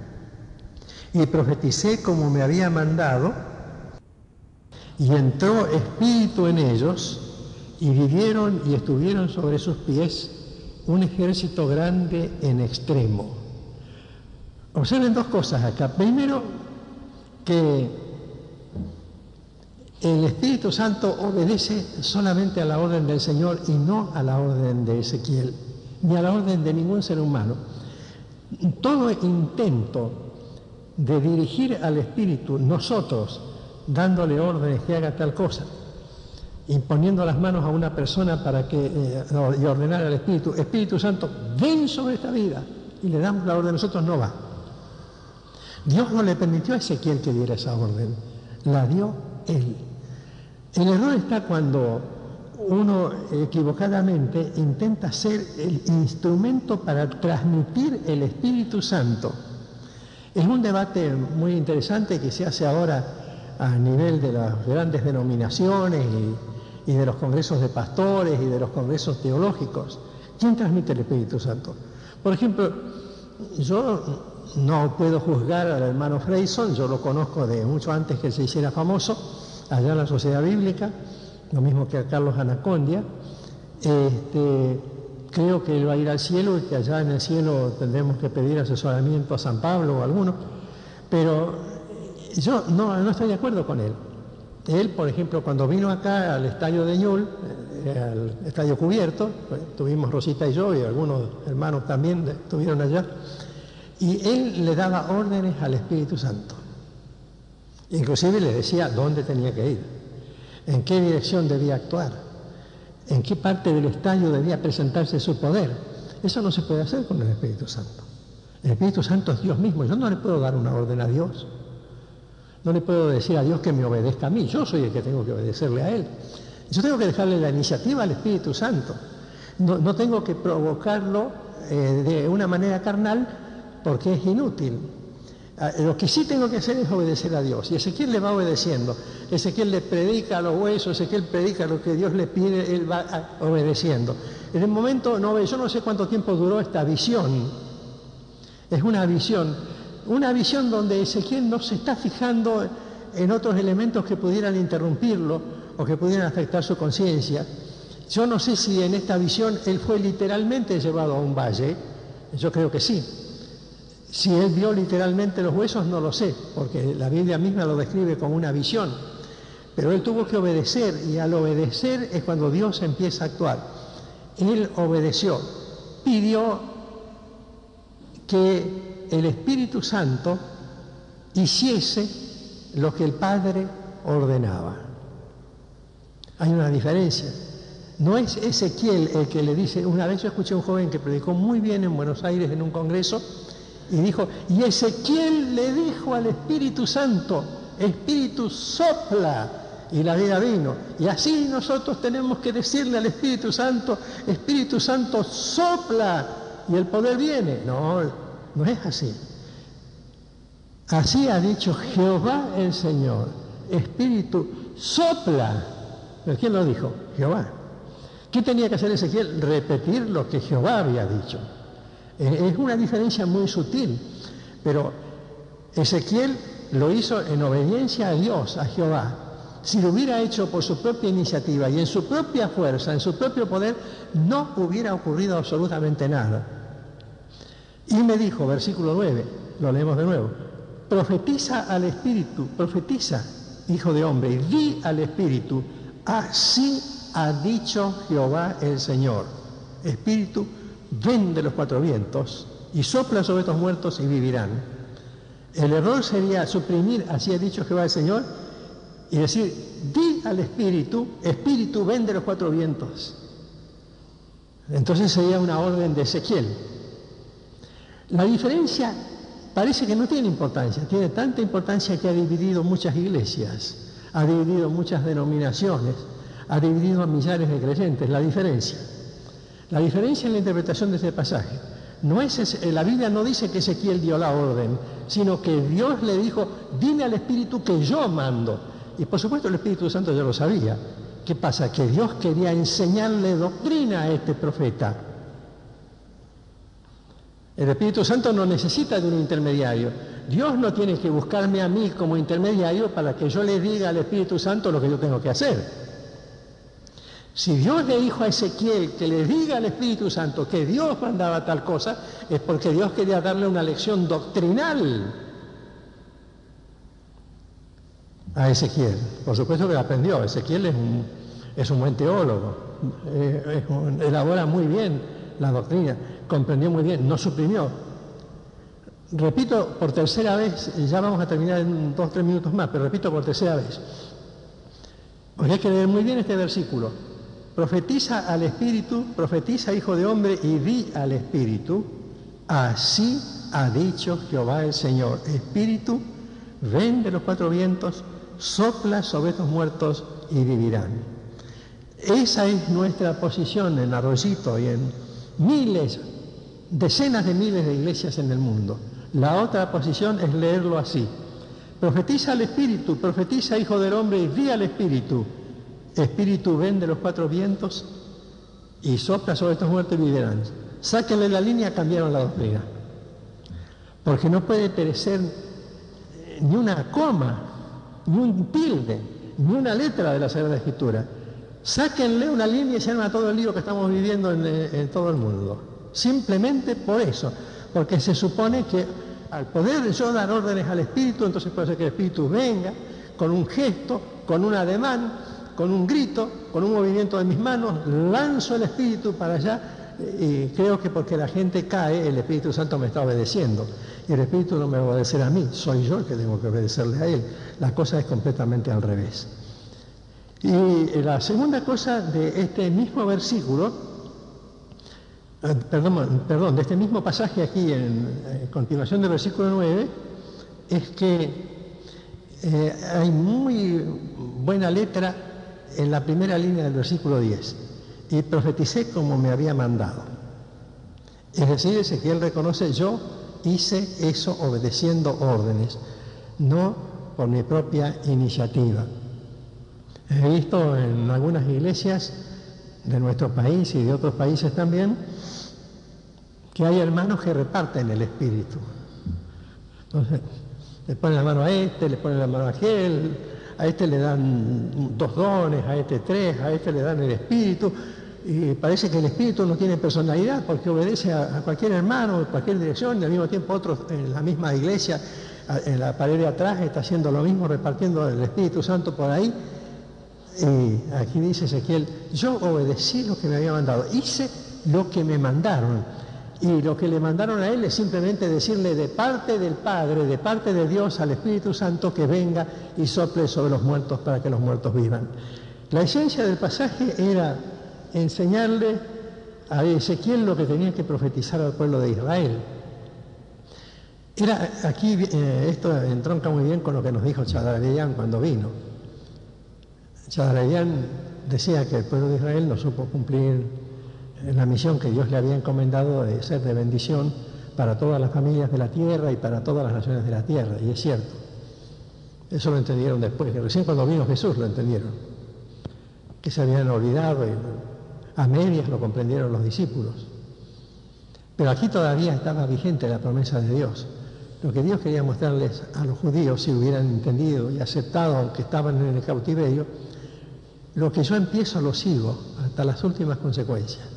Y profeticé como me había mandado, y entró espíritu en ellos, y vivieron y estuvieron sobre sus pies un ejército grande en extremo. Observen 2 cosas acá. Primero, que el Espíritu Santo obedece solamente a la orden del Señor y no a la orden de Ezequiel, ni a la orden de ningún ser humano. Todo intento de dirigir al espíritu, nosotros, dándole órdenes que haga tal cosa, imponiendo las manos a una persona para que y ordenar al Espíritu, Espíritu Santo, ven sobre esta vida, y le damos la orden, nosotros no va. Dios no le permitió a Ezequiel que diera esa orden, la dio él. El error está cuando uno equivocadamente intenta ser el instrumento para transmitir el Espíritu Santo. Es un debate muy interesante que se hace ahora a nivel de las grandes denominaciones y de los congresos de pastores y de los congresos teológicos. ¿Quién transmite el Espíritu Santo? Por ejemplo, yo no puedo juzgar al hermano Freyson, yo lo conozco de mucho antes que se hiciera famoso, allá en la Sociedad Bíblica, lo mismo que a Carlos Anacondia. Creo que él va a ir al cielo y que allá en el cielo tendremos que pedir asesoramiento a San Pablo o a alguno, pero yo no estoy de acuerdo con él. Él, por ejemplo, cuando vino acá al estadio de Ñul, al estadio cubierto, tuvimos Rosita y yo y algunos hermanos también estuvieron allá, y él le daba órdenes al Espíritu Santo. Inclusive le decía dónde tenía que ir, en qué dirección debía actuar, en qué parte del estadio debía presentarse su poder. Eso no se puede hacer con el Espíritu Santo. El Espíritu Santo es Dios mismo. Yo no le puedo dar una orden a Dios. No le puedo decir a Dios que me obedezca a mí. Yo soy el que tengo que obedecerle a Él. Yo tengo que dejarle la iniciativa al Espíritu Santo. No tengo que provocarlo de una manera carnal porque es inútil. Lo que sí tengo que hacer es obedecer a Dios. Y Ezequiel le va obedeciendo. Ezequiel le predica a los huesos, Ezequiel predica lo que Dios le pide, él va obedeciendo. En el momento, yo no sé cuánto tiempo duró esta visión. Es una visión donde Ezequiel no se está fijando en otros elementos que pudieran interrumpirlo o que pudieran afectar su conciencia. Yo no sé si en esta visión él fue literalmente llevado a un valle. Yo creo que sí. Si él vio literalmente los huesos, no lo sé, porque la Biblia misma lo describe como una visión. Pero él tuvo que obedecer, y al obedecer es cuando Dios empieza a actuar. Él obedeció, pidió que el Espíritu Santo hiciese lo que el Padre ordenaba. Hay una diferencia. No es Ezequiel el que le dice. Una vez yo escuché a un joven que predicó muy bien en Buenos Aires en un congreso, y dijo, y Ezequiel le dijo al Espíritu Santo, Espíritu sopla, y la vida vino. Y así nosotros tenemos que decirle al Espíritu Santo sopla, y el poder viene. No es así. Así ha dicho Jehová el Señor, Espíritu sopla. ¿Pero quién lo dijo? Jehová. ¿Qué tenía que hacer Ezequiel? Repetir lo que Jehová había dicho. Es una diferencia muy sutil, pero Ezequiel lo hizo en obediencia a Dios, a Jehová. Si lo hubiera hecho por su propia iniciativa y en su propia fuerza, en su propio poder, no hubiera ocurrido absolutamente nada. Y me dijo, versículo 9, lo leemos de nuevo, profetiza al Espíritu, profetiza, hijo de hombre, y di al Espíritu, así ha dicho Jehová el Señor. Espíritu, ven de los cuatro vientos y sopla sobre estos muertos y vivirán. El error sería suprimir, así ha dicho Jehová el Señor, y decir, di al Espíritu, Espíritu, ven de los cuatro vientos. Entonces sería una orden de Ezequiel. La diferencia parece que no tiene importancia, tiene tanta importancia que ha dividido muchas iglesias, ha dividido muchas denominaciones, ha dividido a millares de creyentes. La diferencia en la interpretación de este pasaje no es, la Biblia no dice que Ezequiel dio la orden, sino que Dios le dijo, dile al Espíritu que yo mando. Y por supuesto el Espíritu Santo ya lo sabía. ¿Qué pasa? Que Dios quería enseñarle doctrina a este profeta. El Espíritu Santo no necesita de un intermediario. Dios no tiene que buscarme a mí como intermediario para que yo le diga al Espíritu Santo lo que yo tengo que hacer. Si Dios le dijo a Ezequiel que le diga al Espíritu Santo que Dios mandaba tal cosa, es porque Dios quería darle una lección doctrinal a Ezequiel. Por supuesto que la aprendió. Ezequiel es un buen teólogo, elabora muy bien la doctrina, comprendió muy bien, no suprimió. Repito por tercera vez, y ya vamos a terminar en 2 o 3 minutos más, pero repito por tercera vez. Os hay que leer muy bien este versículo. Profetiza al Espíritu, profetiza, hijo de hombre, y di al Espíritu, así ha dicho Jehová el Señor. Espíritu, ven de los 4 vientos, sopla sobre estos muertos y vivirán. Esa es nuestra posición en Arroyito y en miles, decenas de miles de iglesias en el mundo. La otra posición es leerlo así. Profetiza al Espíritu, profetiza, hijo del hombre, y di al Espíritu. Espíritu, ven de los 4 vientos y sopla sobre estos muertos y vivirán. Sáquenle la línea, cambiaron la doctrina. Porque no puede perecer ni una coma, ni un tilde, ni una letra de la Sagrada Escritura. Sáquenle una línea y se arma todo el lío que estamos viviendo en todo el mundo. Simplemente por eso. Porque se supone que al poder yo dar órdenes al Espíritu, entonces puede ser que el Espíritu venga con un gesto, con un ademán, con un grito, con un movimiento de mis manos, lanzo el Espíritu para allá y creo que porque la gente cae, el Espíritu Santo me está obedeciendo. Y el Espíritu no me va a obedecer a mí, soy yo el que tengo que obedecerle a Él. La cosa es completamente al revés. Y la segunda cosa de este mismo versículo, de este mismo pasaje aquí en continuación del versículo 9, es que hay muy buena letra en la primera línea del versículo 10. Y profeticé como me había mandado. Es decir, Ezequiel reconoce, yo hice eso obedeciendo órdenes, no por mi propia iniciativa. He visto en algunas iglesias de nuestro país y de otros países también que hay hermanos que reparten el Espíritu. Entonces, le ponen la mano a este, le ponen la mano a aquel, a este le dan 2 dones, a este 3, a este le dan el Espíritu, y parece que el Espíritu no tiene personalidad porque obedece a cualquier hermano, en cualquier dirección, y al mismo tiempo otro en la misma iglesia, en la pared de atrás, está haciendo lo mismo, repartiendo el Espíritu Santo por ahí. Y aquí dice Ezequiel, yo obedecí lo que me había mandado, hice lo que me mandaron. Y lo que le mandaron a él es simplemente decirle de parte del Padre, de parte de Dios al Espíritu Santo que venga y sople sobre los muertos para que los muertos vivan. La esencia del pasaje era enseñarle a Ezequiel lo que tenía que profetizar al pueblo de Israel. Esto entronca muy bien con lo que nos dijo Chadrayán cuando vino. Chadrayán decía que el pueblo de Israel no supo cumplir la misión que Dios le había encomendado de ser de bendición para todas las familias de la tierra y para todas las naciones de la tierra, y es cierto. Eso lo entendieron después, que recién cuando vino Jesús lo entendieron, que se habían olvidado y a medias lo comprendieron los discípulos. Pero aquí todavía estaba vigente la promesa de Dios. Lo que Dios quería mostrarles a los judíos, si hubieran entendido y aceptado, aunque estaban en el cautiverio, lo que yo empiezo lo sigo hasta las últimas consecuencias.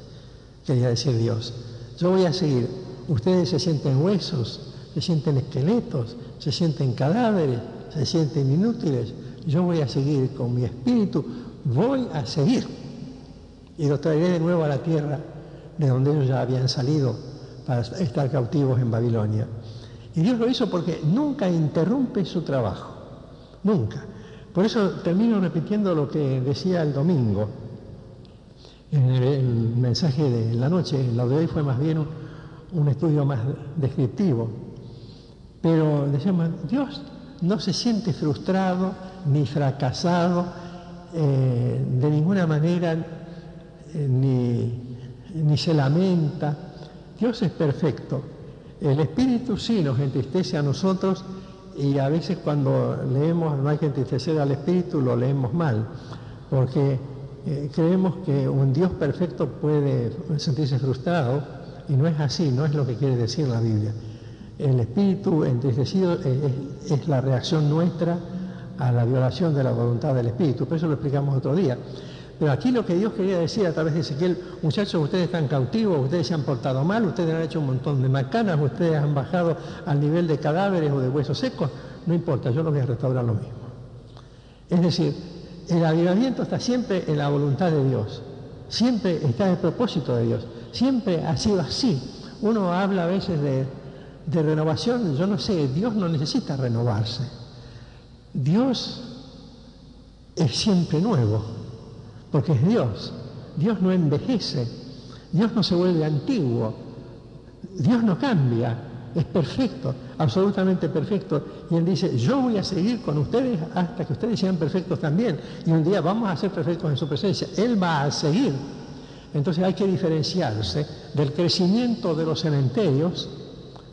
Quería decir Dios, yo voy a seguir, ustedes se sienten huesos, se sienten esqueletos, se sienten cadáveres, se sienten inútiles, yo voy a seguir con mi espíritu, voy a seguir y los traeré de nuevo a la tierra de donde ellos ya habían salido para estar cautivos en Babilonia. Y Dios lo hizo porque nunca interrumpe su trabajo, nunca. Por eso termino repitiendo lo que decía el domingo. En el mensaje de la noche, lo de hoy fue más bien un estudio más descriptivo. Pero decíamos, Dios no se siente frustrado ni fracasado de ninguna manera, ni se lamenta. Dios es perfecto. El Espíritu sí nos entristece a nosotros y a veces cuando leemos no hay que entristecer al Espíritu, lo leemos mal, porque creemos que un Dios perfecto puede sentirse frustrado y no es así, no es lo que quiere decir la Biblia. El Espíritu entristecido es la reacción nuestra a la violación de la voluntad del Espíritu, por eso lo explicamos otro día. Pero aquí lo que Dios quería decir a través de Ezequiel, muchachos, ustedes están cautivos, ustedes se han portado mal, ustedes han hecho un montón de macanas, ustedes han bajado al nivel de cadáveres o de huesos secos, no importa, yo los voy a restaurar lo mismo. Es decir, el avivamiento está siempre en la voluntad de Dios, siempre está en el propósito de Dios, siempre ha sido así. Uno habla a veces de renovación, yo no sé, Dios no necesita renovarse. Dios es siempre nuevo, porque es Dios. Dios no envejece, Dios no se vuelve antiguo, Dios no cambia, es perfecto, absolutamente perfecto. Y Él dice, yo voy a seguir con ustedes hasta que ustedes sean perfectos también. Y un día vamos a ser perfectos en su presencia. Él va a seguir. Entonces hay que diferenciarse del crecimiento de los cementerios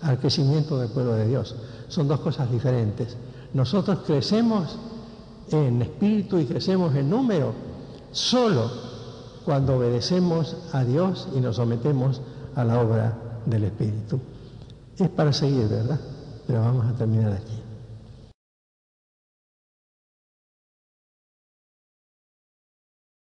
al crecimiento del pueblo de Dios. Son dos cosas diferentes. Nosotros crecemos en espíritu y crecemos en número solo cuando obedecemos a Dios y nos sometemos a la obra del Espíritu. Es para seguir, ¿verdad? Pero vamos a terminar aquí.